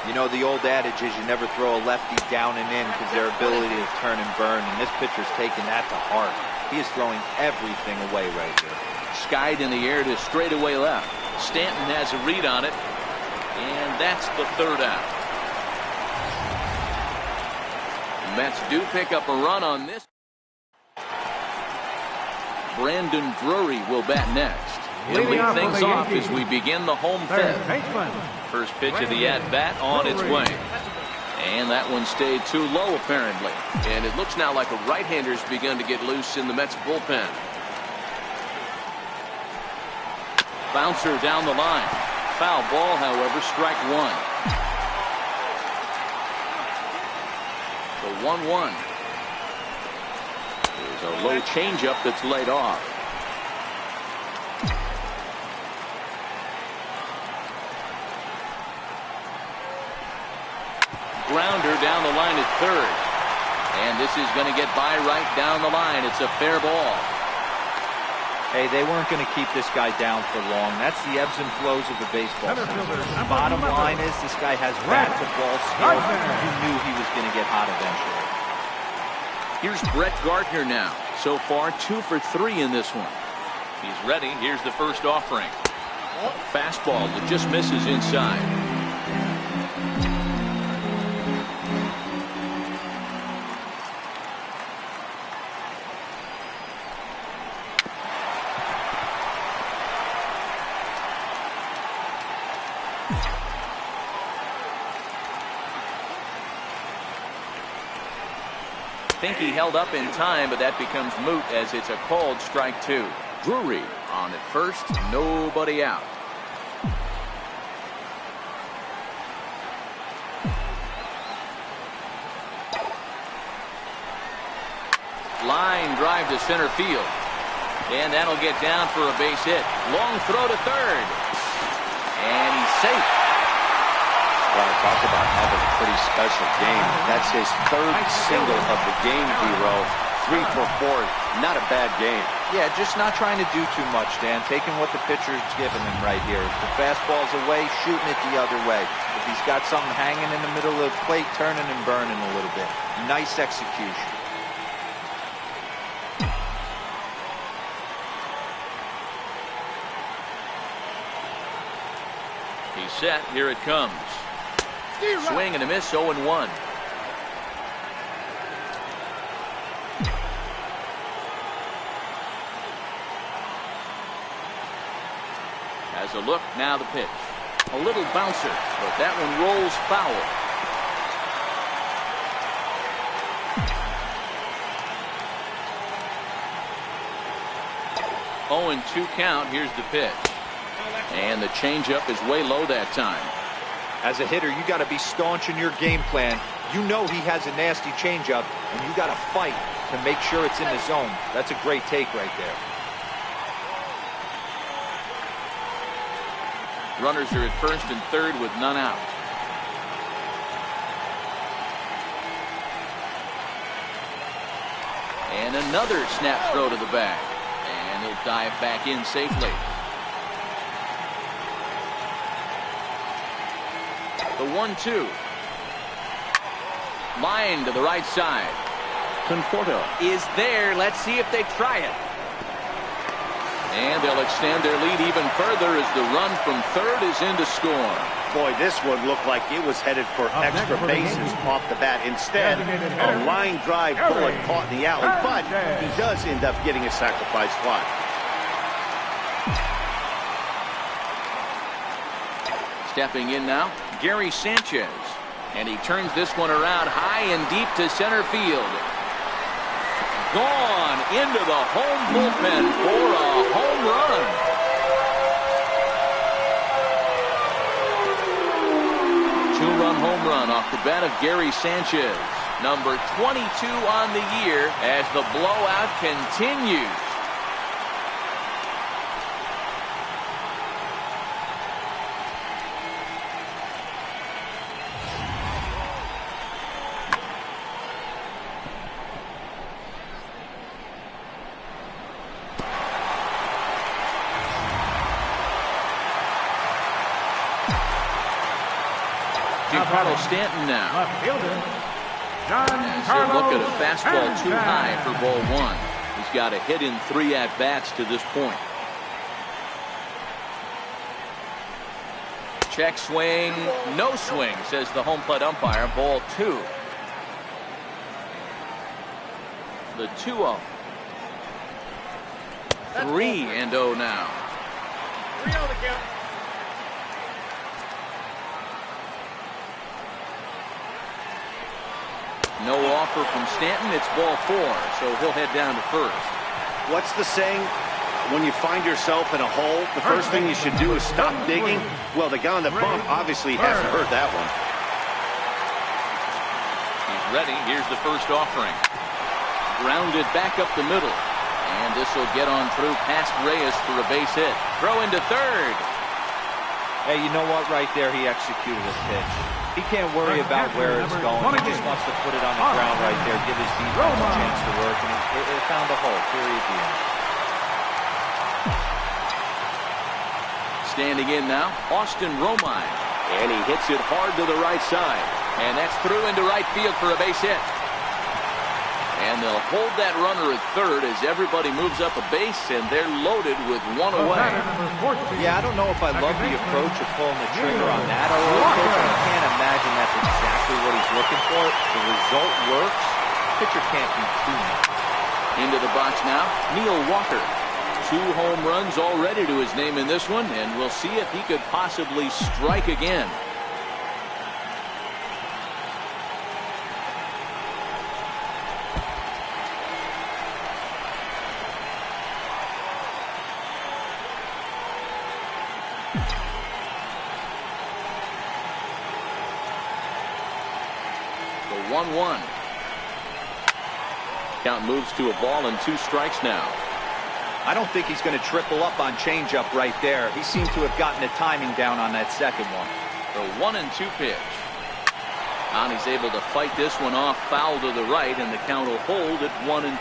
You know, the old adage is you never throw a lefty down and in because their ability to turn and burn, and this pitcher's taking that to heart. He is throwing everything away right here. Skied in the air to straightaway left. Stanton has a read on it, and that's the 3rd out. Mets do pick up a run on this. Brandon Drury will bat next. He'll lead things off as we begin the home 5th. First pitch of the at-bat on its way. And that one stayed too low, apparently. And it looks now like a right-hander's begun to get loose in the Mets bullpen. Bouncer down the line. Foul ball, however, strike 1. The 1-1. There's a low changeup that's laid off. Grounder down the line at 3rd. And this is going to get by right down the line. It's a fair ball. Hey, they weren't going to keep this guy down for long. That's the ebbs and flows of the baseball season. Bottom line is this guy has bat-to-ball skills. You knew he was going to get hot eventually. Here's Brett Gardner now. So far, 2 for 3 in this one. He's ready. Here's the first offering. Fastball that just misses inside. I think he held up in time, but that becomes moot as it's a called strike 2. Drury on at first, nobody out. Line drive to center field. And that'll get down for a base hit. Long throw to third. And he's safe. Well, talk about having a pretty special game. That's his 3rd single of the game, D-Row. 3 for 4. Not a bad game. Yeah, just not trying to do too much, Dan. Taking what the pitcher's giving him right here. If the fastball's away, shooting it the other way. If he's got something hanging in the middle of the plate, turning and burning a little bit. Nice execution. He's set. Here it comes. Swing and a miss, 0-1. Has a look, now the pitch. A little bouncer, but that one rolls foul. 0-2 count. Here's the pitch. And the changeup is way low that time. As a hitter, you got to be staunch in your game plan. You know he has a nasty changeup, and you got to fight to make sure it's in the zone. That's a great take right there. Runners are at first and third with none out. And another snap throw to the bag. And he'll dive back in safely. The 1-2. Line to the right side. Conforto is there. Let's see if they try it. And they'll extend their lead even further as the run from third is in to score. Boy, this one looked like it was headed for extra bases off the bat. Instead, a line drive bullet caught in the alley, but he does end up getting a sacrifice fly. Stepping in now, Gary Sanchez. And he turns this one around high and deep to center field. Gone into the home bullpen for a home run. Two-run home run off the bat of Gary Sanchez. Number 22 on the year as the blowout continues. Giancarlo Stanton now. As they look at a fastball too high for ball one. He's got a hit in 3 at-bats to this point. Check swing, no swing, says the home plate umpire. Ball 2. The 2-0. 3-0 now. 3-0 the count. No offer from Stanton. It's ball 4, so he'll head down to first. What's the saying? When you find yourself in a hole, the first thing you should do is stop digging. Well, the guy on the bump obviously hasn't heard that one. He's ready. Here's the first offering. Grounded back up the middle. And this will get on through past Reyes for a base hit. Throw into third. Hey, you know what? Right there, he executed a pitch. He can't worry about where it's going. He just wants to put it on the ground right there, give his defense a chance to work, and it found a hole. Period. The end. Standing in now, Austin Romine. And he hits it hard to the right side. And that's through into right field for a base hit. And they'll hold that runner at third as everybody moves up a base, and they're loaded with one away. Yeah, I don't know if I love the approach of pulling the trigger on that. I can't imagine that's exactly what he's looking for. The result works. Pitcher can't do too much. Into the box now, Neil Walker. 2 home runs already to his name in this one, and we'll see if he could possibly strike again. The 1-1. Count moves to a ball and 2 strikes now. I don't think he's going to triple up on changeup right there. He seemed to have gotten the timing down on that second one. The 1-2 pitch. And he's able to fight this one off foul to the right, and the count will hold at 1-2.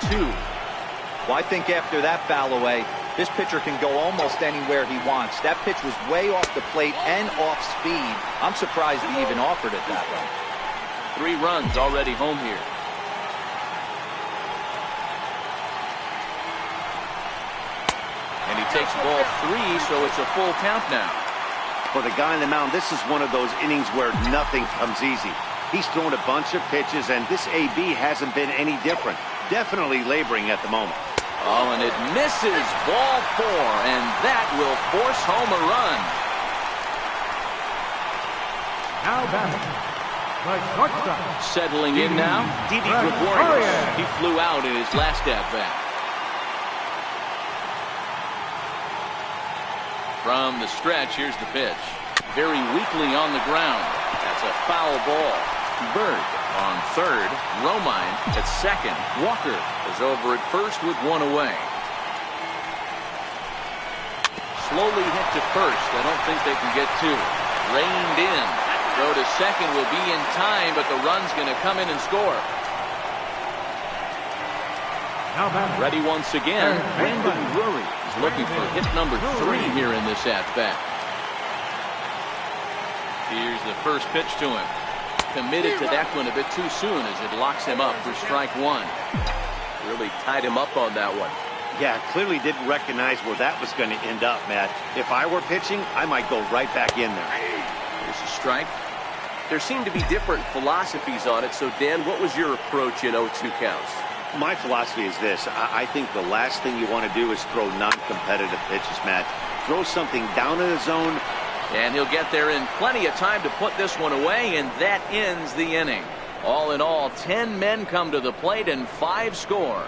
Well, I think after that foul away, this pitcher can go almost anywhere he wants. That pitch was way off the plate and off speed. I'm surprised he even offered it that way. 3 runs already home here. And he takes ball 3, so it's a full count now. For the guy on the mound, this is one of those innings where nothing comes easy. He's thrown a bunch of pitches, and this AB hasn't been any different. Definitely laboring at the moment. Oh, and it misses. Ball 4, and that will force home a run. Now batting, the shortstop. Settling in now, Didi Gregorius. He flew out in his last at-bat. From the stretch, here's the pitch. Very weakly on the ground. That's a foul ball. Berg on third. Romine at second. Walker is over at first with 1 away. Slowly hit to first. I don't think they can get 2. Reined in. Throw to second will be in time, but the run's going to come in and score. Ready once again. Brandon Drury is looking for hit number 3 here in this at-bat. Here's the first pitch to him. Committed to that one a bit too soon as it locks him up for strike 1. Really tied him up on that one. Yeah, clearly didn't recognize where that was going to end up, Matt. If I were pitching, I might go right back in there. Here's a strike. There seem to be different philosophies on it, so Dan, what was your approach in 0-2 counts? My philosophy is this. I think the last thing you want to do is throw non-competitive pitches, Matt. Throw something down in the zone. And he'll get there in plenty of time to put this one away, and that ends the inning. All in all, 10 men come to the plate and 5 score.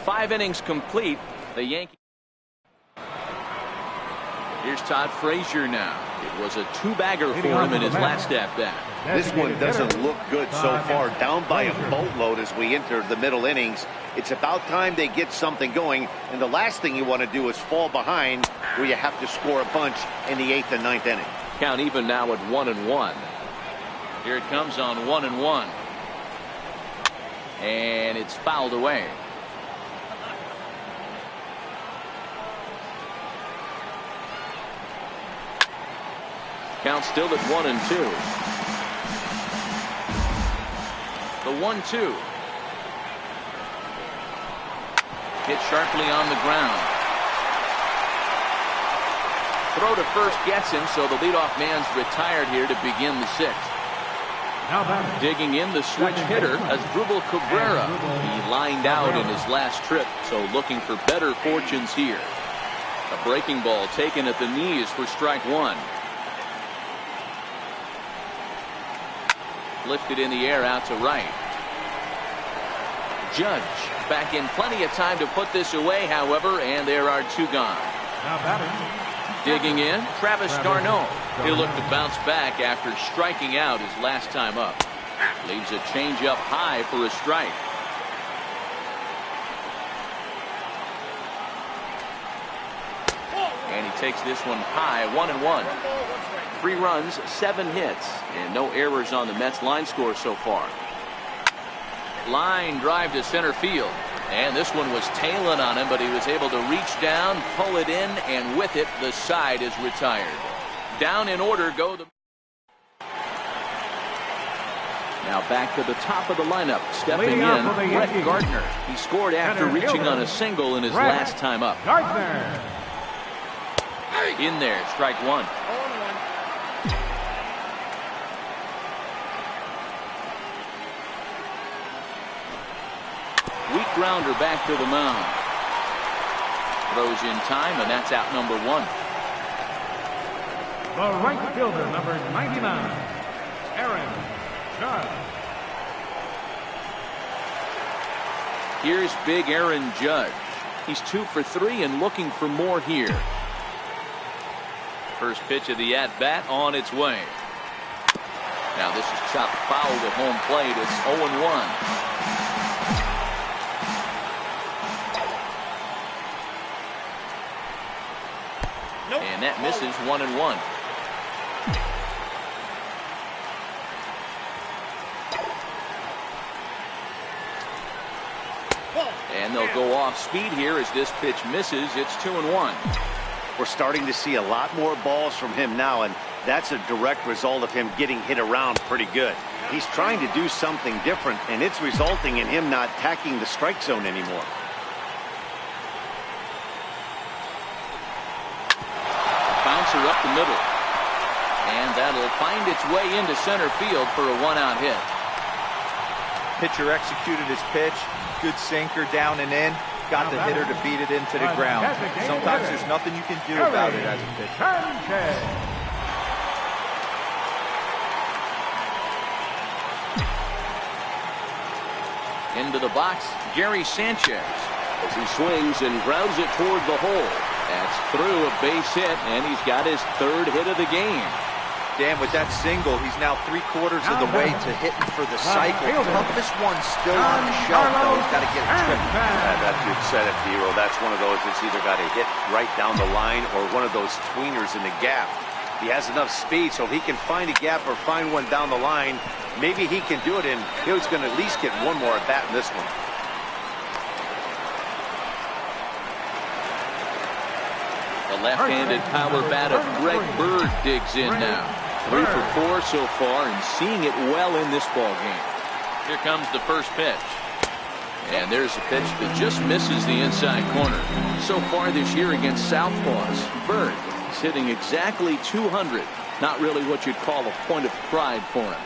5 innings complete. The Yankees. Here's Todd Frazier now. It was a 2-bagger for him in his last at-bat. This one doesn't look good so far. Down by a boatload as we enter the middle innings. It's about time they get something going, and the last thing you want to do is fall behind where you have to score a bunch in the 8th and 9th inning. Count even now at 1-1. Here it comes on 1-1. And it's fouled away. Count still at 1-2. The 1-2. Hit sharply on the ground. Throw to first gets him, so the leadoff man's retired here to begin the 6th. Digging in the switch hitter as Asdrubal Cabrera. He lined out in his last trip, so looking for better fortunes here. A breaking ball taken at the knees for strike 1. Lifted in the air out to right. Judge back in plenty of time to put this away, however, and there are 2 gone. Digging in, Travis d'Arnaud. He'll look to bounce back after striking out his last time up. Leaves a changeup high for a strike. And he takes this one high, 1-1. 3 runs, 7 hits, and no errors on the Mets line score so far. Line drive to center field. And this one was tailing on him, but he was able to reach down, pull it in, and with it, the side is retired. Down in order go the... Now back to the top of the lineup. Stepping in, Brett Gardner. He scored after reaching on a single in his last time up. Gardner. In there, strike one. Weak grounder back to the mound. Throws in time, and that's out number one. The right fielder, number 99, Aaron Judge. Here's big Aaron Judge. He's 2 for 3 and looking for more here. First pitch of the at-bat on its way. Now this is chopped foul to home plate. It's 0-1. And that misses 1-1. And they'll go off speed here as this pitch misses. It's 2-1. We're starting to see a lot more balls from him now, and that's a direct result of him getting hit around pretty good. He's trying to do something different, and it's resulting in him not attacking the strike zone anymore. Bouncer up the middle. And that'll find its way into center field for a one-out hit. Pitcher executed his pitch. Good sinker down and in. Got the hitter to beat it into the ground. Sometimes there's nothing you can do about it as a pitcher. Into the box, Gary Sanchez. As he swings and grounds it toward the hole. That's through a base hit, and he's got his 3rd hit of the game. Dan, with that single, he's now 3/4 of the way to hitting for the cycle. Toughest one still on the shelf, though. He's got to get it tripped. That dude said it, Hero. That's one of those that's either got to hit right down the line or one of those tweeners in the gap. He has enough speed, so if he can find a gap or find one down the line, maybe he can do it, and he's going to at least get one more at bat in this one. The left-handed power bat of Greg Bird digs in now. 3 for 4 so far and seeing it well in this ball game. Here comes the first pitch. And there's a pitch that just misses the inside corner. So far this year against Southpaws, Bird is hitting exactly 200. Not really what you'd call a point of pride for him.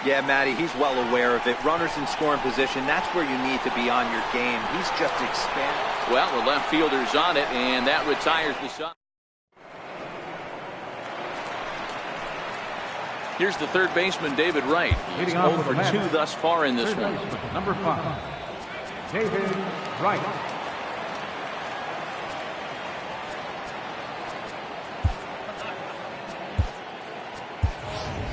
Yeah, Matty, he's well aware of it. Runners in scoring position, that's where you need to be on your game. He's just expanding. Well, the left fielder's on it, and that retires the side. Here's the third baseman, David Wright. He's 0 for 2 thus far in this one. Number 5, David Wright.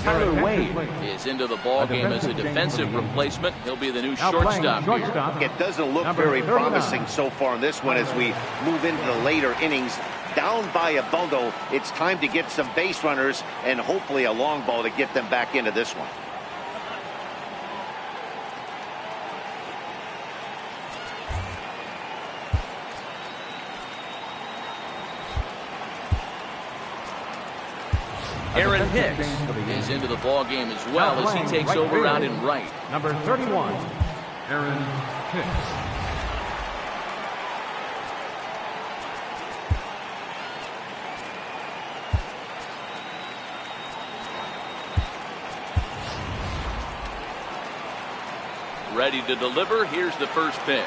Tyler Wade is into the ball game as a defensive replacement. He'll be the new shortstop here. It doesn't look very promising so far in this one as we move into the later innings. Down by a bundle, it's time to get some base runners and hopefully a long ball to get them back into this one. Aaron Hicks is into the ball game as well as he takes over out in right. Number 31, Aaron Hicks. Ready to deliver. Here's the first pitch.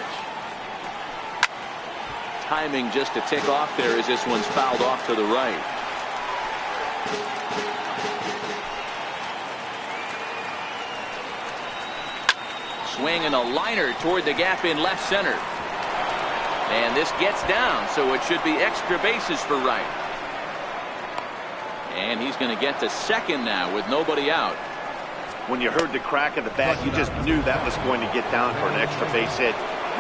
Timing just to tick off there as this one's fouled off to the right. Swinging a liner toward the gap in left center. And this gets down, so it should be extra bases for Wright. And he's going to get to second now with nobody out. When you heard the crack of the bat, you just knew that was going to get down for an extra base hit.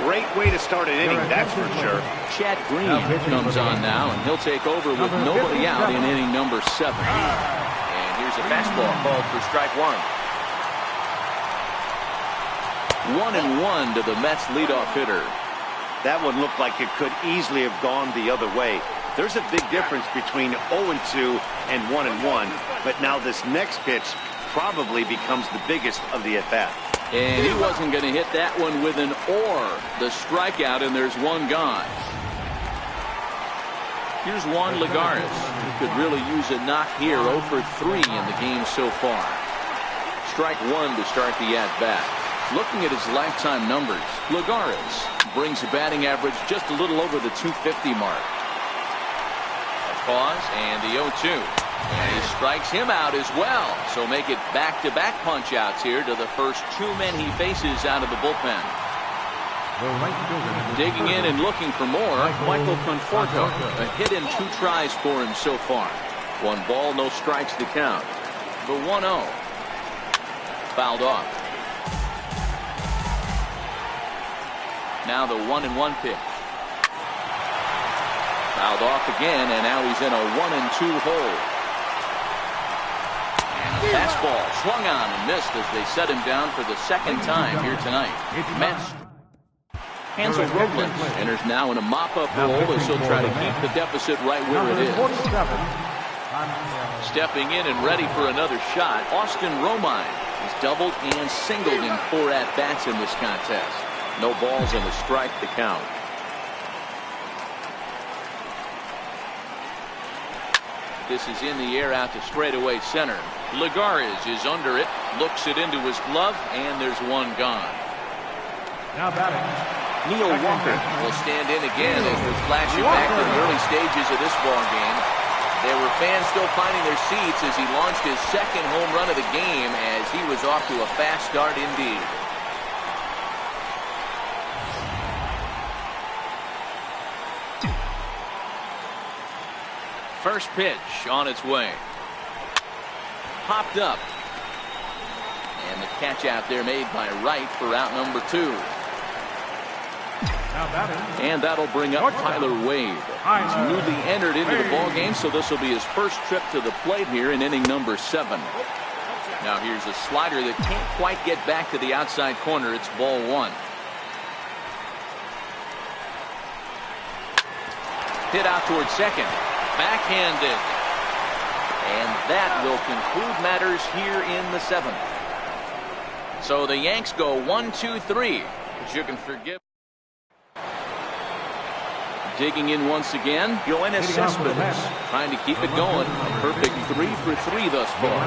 Great way to start an inning, that's for sure. Chad Green comes on now, and he'll take over with nobody out in inning number 7. And here's a fastball called for strike 1. 1-1 to the Mets leadoff hitter. That one looked like it could easily have gone the other way. There's a big difference between 0-2 and 1-1, but now this next pitch probably becomes the biggest of the at-bat. And he wasn't going to hit that one with an or. The strikeout, and there's one gone. Here's Juan Lagares, who could really use a knock here. 0 for 3 in the game so far. Strike one to start the at-bat. Looking at his lifetime numbers, Lagares brings a batting average just a little over the 250 mark. A pause and the 0-2. And he strikes him out as well. So make it back-to-back punch-outs here to the first two men he faces out of the bullpen. Digging in and looking for more, Michael Conforto. A hit in 2 tries for him so far. 1 ball, no strikes to count. The 1-0. Fouled off. Now the 1-1 pitch. Fouled off again, and now he's in a 1-2 hole. And a fastball swung on and missed as they set him down for the second time here tonight. Mets. Hansel Robles enters now in a mop-up role as he'll try to keep the deficit right where it is. Stepping in and ready for another shot, Austin Romine. He's doubled and singled in 4 at-bats in this contest. No balls and a strike to count. This is in the air out to straightaway center. Lagares is under it, looks it into his glove, and there's one gone. Now batting, Neil Walker will stand in again as we're flashing back to the early stages of this ball game. There were fans still finding their seats as he launched his second home run of the game as he was off to a fast start indeed. First pitch on its way. Popped up. And the catch out there made by Wright for out number 2. And that'll bring up Tyler Wade. He's newly entered into the ball game, so this will be his first trip to the plate here in inning number 7. Now here's a slider that can't quite get back to the outside corner. It's ball 1. Hit out towards second. Backhanded. And that will conclude matters here in the 7th. So the Yanks go 1-2-3. But you can forgive. Digging in once again, Yoenis Cespedes trying to keep it going. A perfect 3 for 3 thus far.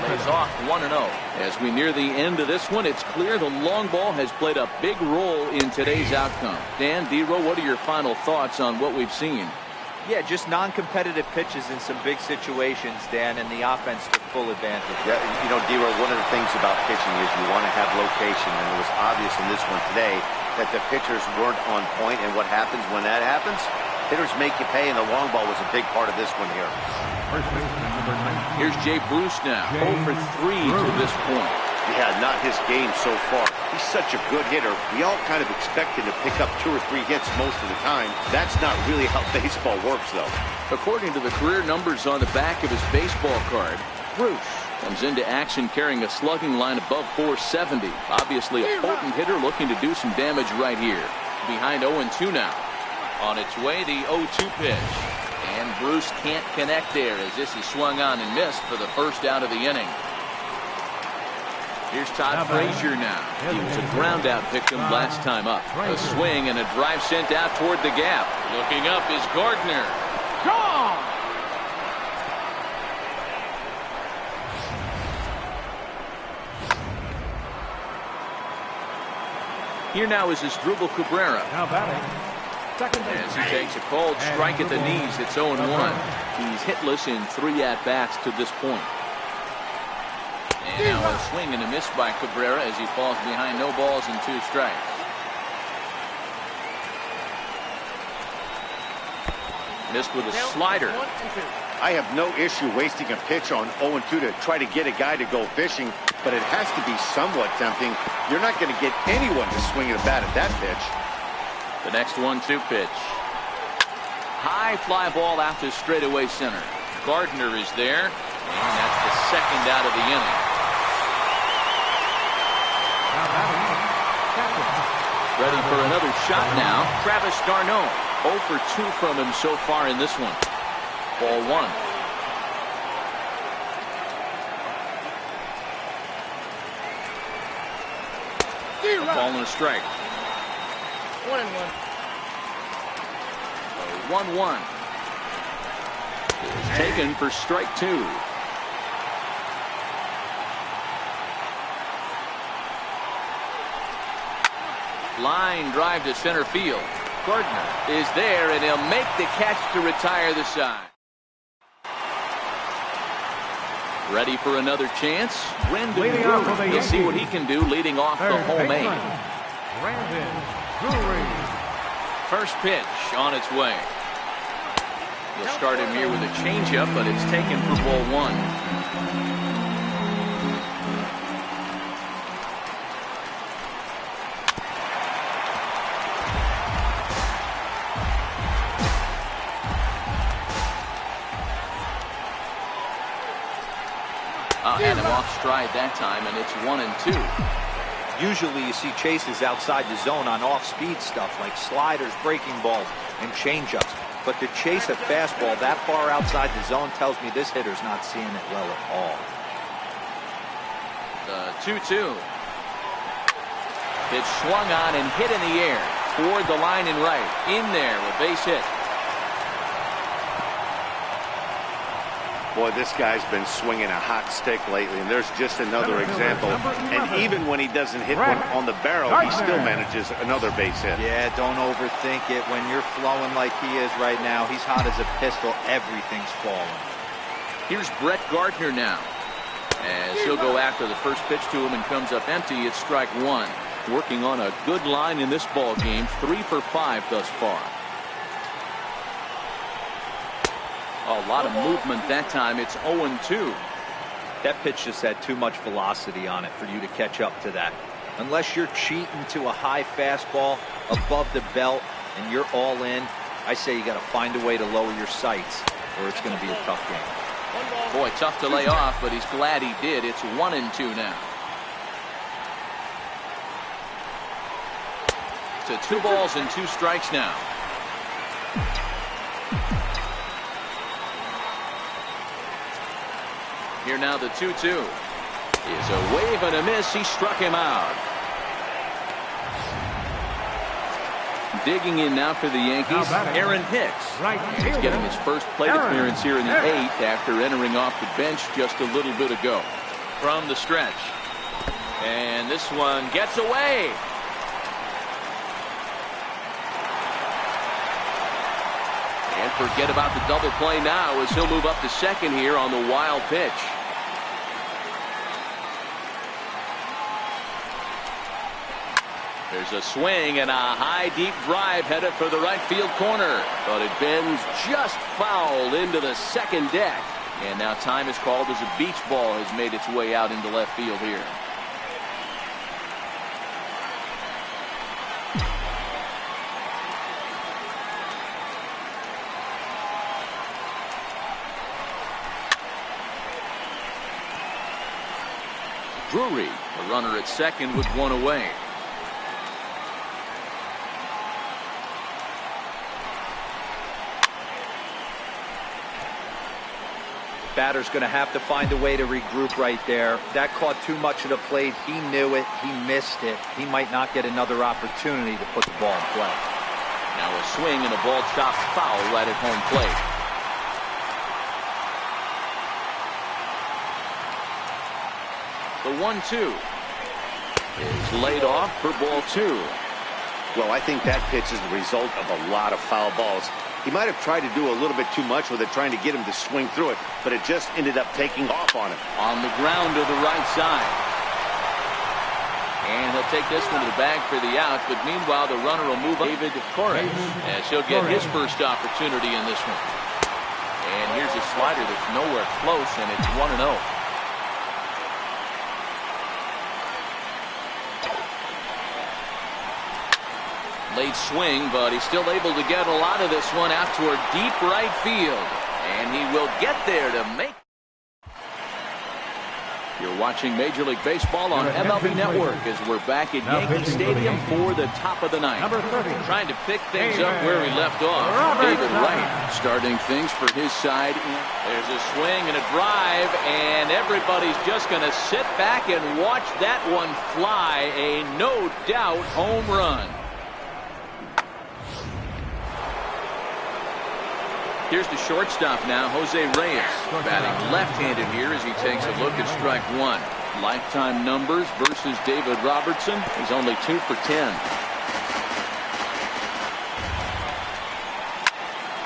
Lays off 1-0. As we near the end of this one, it's clear the long ball has played a big role in today's outcome. Dan, D-Row, what are your final thoughts on what we've seen? Yeah, just non-competitive pitches in some big situations, Dan, and the offense took full advantage. Yeah, you know, D-Row, one of the things about pitching is you want to have location, and it was obvious in this one today that the pitchers weren't on point, and what happens when that happens? Hitters make you pay, and the long ball was a big part of this one here. Here's Jay Bruce now, 0 for 3 to this point. Yeah, not his game so far. He's such a good hitter. We all kind of expect him to pick up 2 or 3 hits most of the time. That's not really how baseball works, though. According to the career numbers on the back of his baseball card, Bruce comes into action carrying a slugging line above 470. Obviously a potent hitter looking to do some damage right here. Behind 0-2 now. On its way, the 0-2 pitch. And Bruce can't connect there as this is swung on and missed for the first out of the inning. Here's Todd Frazier now. He was a ground out victim last time up. A swing and a drive sent out toward the gap. Looking up is Gardner. Gone! Here now is Asdrubal Cabrera. now batting, second base. As he takes a cold strike at the knees, it's 0-1. He's hitless in 3 at-bats to this point. And now a swing and a miss by Cabrera as he falls behind no balls and 2 strikes. Missed with a slider. I have no issue wasting a pitch on 0-2 to try to get a guy to go fishing, but it has to be somewhat tempting. You're not going to get anyone to swing at a bat at that pitch. The next 1-2 pitch. High fly ball out to straightaway center. Gardner is there, and that's the second out of the inning. Ready for another shot now, Travis d'Arnaud. 0 for 2 from him so far in this one. Ball 1. Ball and a strike. 1-1. 1-1. Is taken for strike 2. Line drive to center field. Gardner is there, and he'll make the catch to retire the side. Ready for another chance. Brendan Drury. We'll see what he can do leading off the home eight. Brandon Drury. First pitch on its way. He'll start him here with a changeup, but it's taken for ball 1. Had him off stride that time, and it's 1-2. Usually you see chases outside the zone on off-speed stuff like sliders, breaking balls, and changeups. But to chase a fastball that far outside the zone tells me this hitter's not seeing it well at all. The 2-2. It's swung on and hit in the air. Toward the line and right. In there with base hit. Boy, this guy's been swinging a hot stick lately, and there's just another example. And even when he doesn't hit one on the barrel, he still manages another base hit. Yeah, don't overthink it. When you're flowing like he is right now, he's hot as a pistol. Everything's falling. Here's Brett Gardner now. As he'll go after the first pitch to him and comes up empty, it's strike 1. Working on a good line in this ball game. 3 for 5 thus far. A lot of movement that time. It's 0-2. That pitch just had too much velocity on it for you to catch up to that. Unless you're cheating to a high fastball above the belt and you're all in, I say you got to find a way to lower your sights or it's going to be a tough game. Boy, tough to lay off, but he's glad he did. It's 1-2 now. To 2 balls and 2 strikes now. Here now the 2-2 is a wave and a miss. He struck him out. Digging in now for the Yankees, Aaron Hicks. He's getting his first plate appearance here in the 8th after entering off the bench just a little bit ago. From the stretch. And this one gets away. And forget about the double play now as he'll move up to second here on the wild pitch. There's a swing and a high deep drive headed for the right field corner, but it bends just foul into the second deck. And now time is called as a beach ball has made its way out into left field here. Drury, a runner at second with 1 away. Batter's going to have to find a way to regroup right there. That caught too much of the plate. He knew it. He missed it. He might not get another opportunity to put the ball in play. Now a swing and a ball chopped foul right at home plate. The 1-2 is laid off for ball 2. Well, I think that pitch is the result of a lot of foul balls. He might have tried to do a little bit too much with it, trying to get him to swing through it, but it just ended up taking off on him. On the ground to the right side. And he'll take this one to the bag for the out, but meanwhile the runner will move up. David Torres as he'll get his first opportunity in this one. And here's a slider that's nowhere close, and it's 1-0. Late swing, but he's still able to get a lot of this one out toward deep right field. And he will get there to make. You're watching Major League Baseball on MLB Network as we're back at Yankee Stadium for the top of the ninth. Number 30. Trying to pick things up where we left off. David Wright starting things for his side. There's a swing and a drive, and everybody's just going to sit back and watch that one fly. A no-doubt home run. Here's the shortstop now, Jose Reyes, batting left-handed here as he takes a look at strike one. Lifetime numbers versus David Robertson. He's only 2 for 10.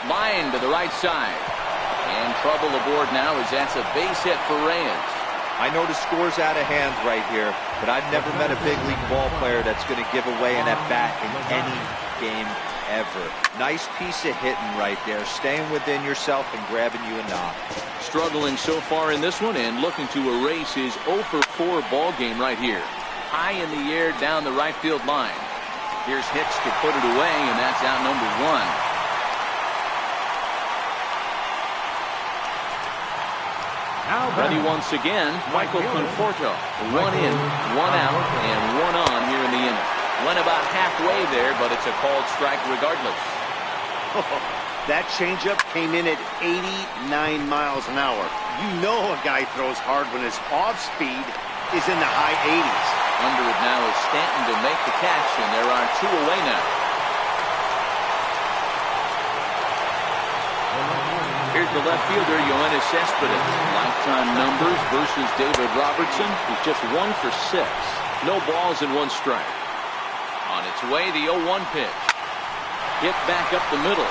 Line to the right side. And trouble aboard now as that's a base hit for Reyes. I know the score's out of hand right here, but I've never met a big league ball player that's going to give away an at-bat in any game ever. Nice piece of hitting right there, staying within yourself and grabbing you a knock. Struggling so far in this one and looking to erase his 0 for 4 ball game right here. High in the air down the right field line. Here's Hicks to put it away, and that's out number 1. Ready once again, Michael Conforto. 1 in, 1 out, and 1 on here in the inning. Went about halfway there, but it's a called strike regardless. That changeup came in at 89 miles an hour. You know a guy throws hard when his off speed is in the high 80s. Under it now is Stanton to make the catch, and there are 2 away now. Here's the left fielder, Yoenis Cespedes. Lifetime numbers versus David Robertson, who's just 1 for 6. No balls and 1 strike. On its way, the 0-1 pitch. Hit back up the middle.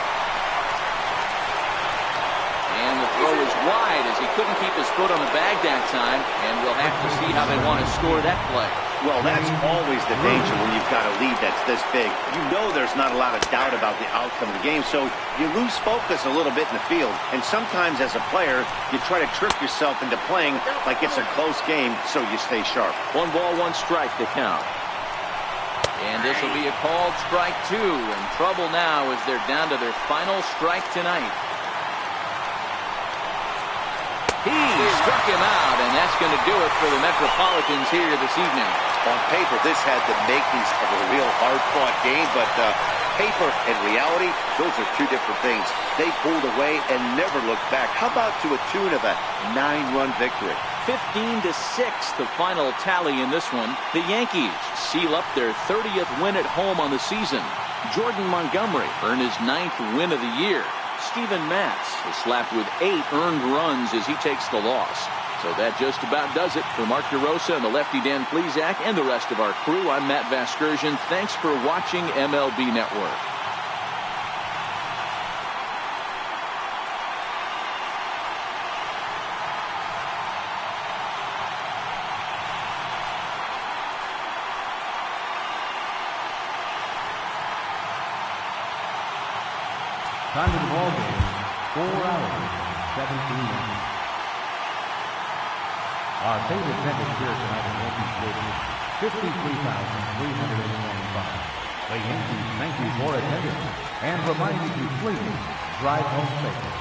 And the throw is wide as he couldn't keep his foot on the bag that time, and we'll have to see how they want to score that play. Well, that's always the danger when you've got a lead that's this big. You know there's not a lot of doubt about the outcome of the game, so you lose focus a little bit in the field. And sometimes as a player, you try to trick yourself into playing like it's a close game, so you stay sharp. 1 ball, 1 strike to count. And this will be a called strike 2. In trouble now as they're down to their final strike tonight. He struck him out, and that's going to do it for the Metropolitans here this evening. On paper, this had the makings of a real hard-fought game, but paper and reality, those are 2 different things. They pulled away and never looked back. How about to a tune of a 9-run victory? 15-6, the final tally in this one. The Yankees seal up their 30th win at home on the season. Jordan Montgomery earned his 9th win of the year. Steven Matz is slapped with 8 earned runs as he takes the loss. So that just about does it for Mark DeRosa and the lefty Dan Plesac and the rest of our crew. I'm Matt Vasgersian. Thanks for watching MLB Network. Time of the ball game, 4 hours, 17 minutes. Our favorite attendance here tonight at Yankee Stadium, 53,325. The Yankees thank you for attending and remind you to please drive home safely.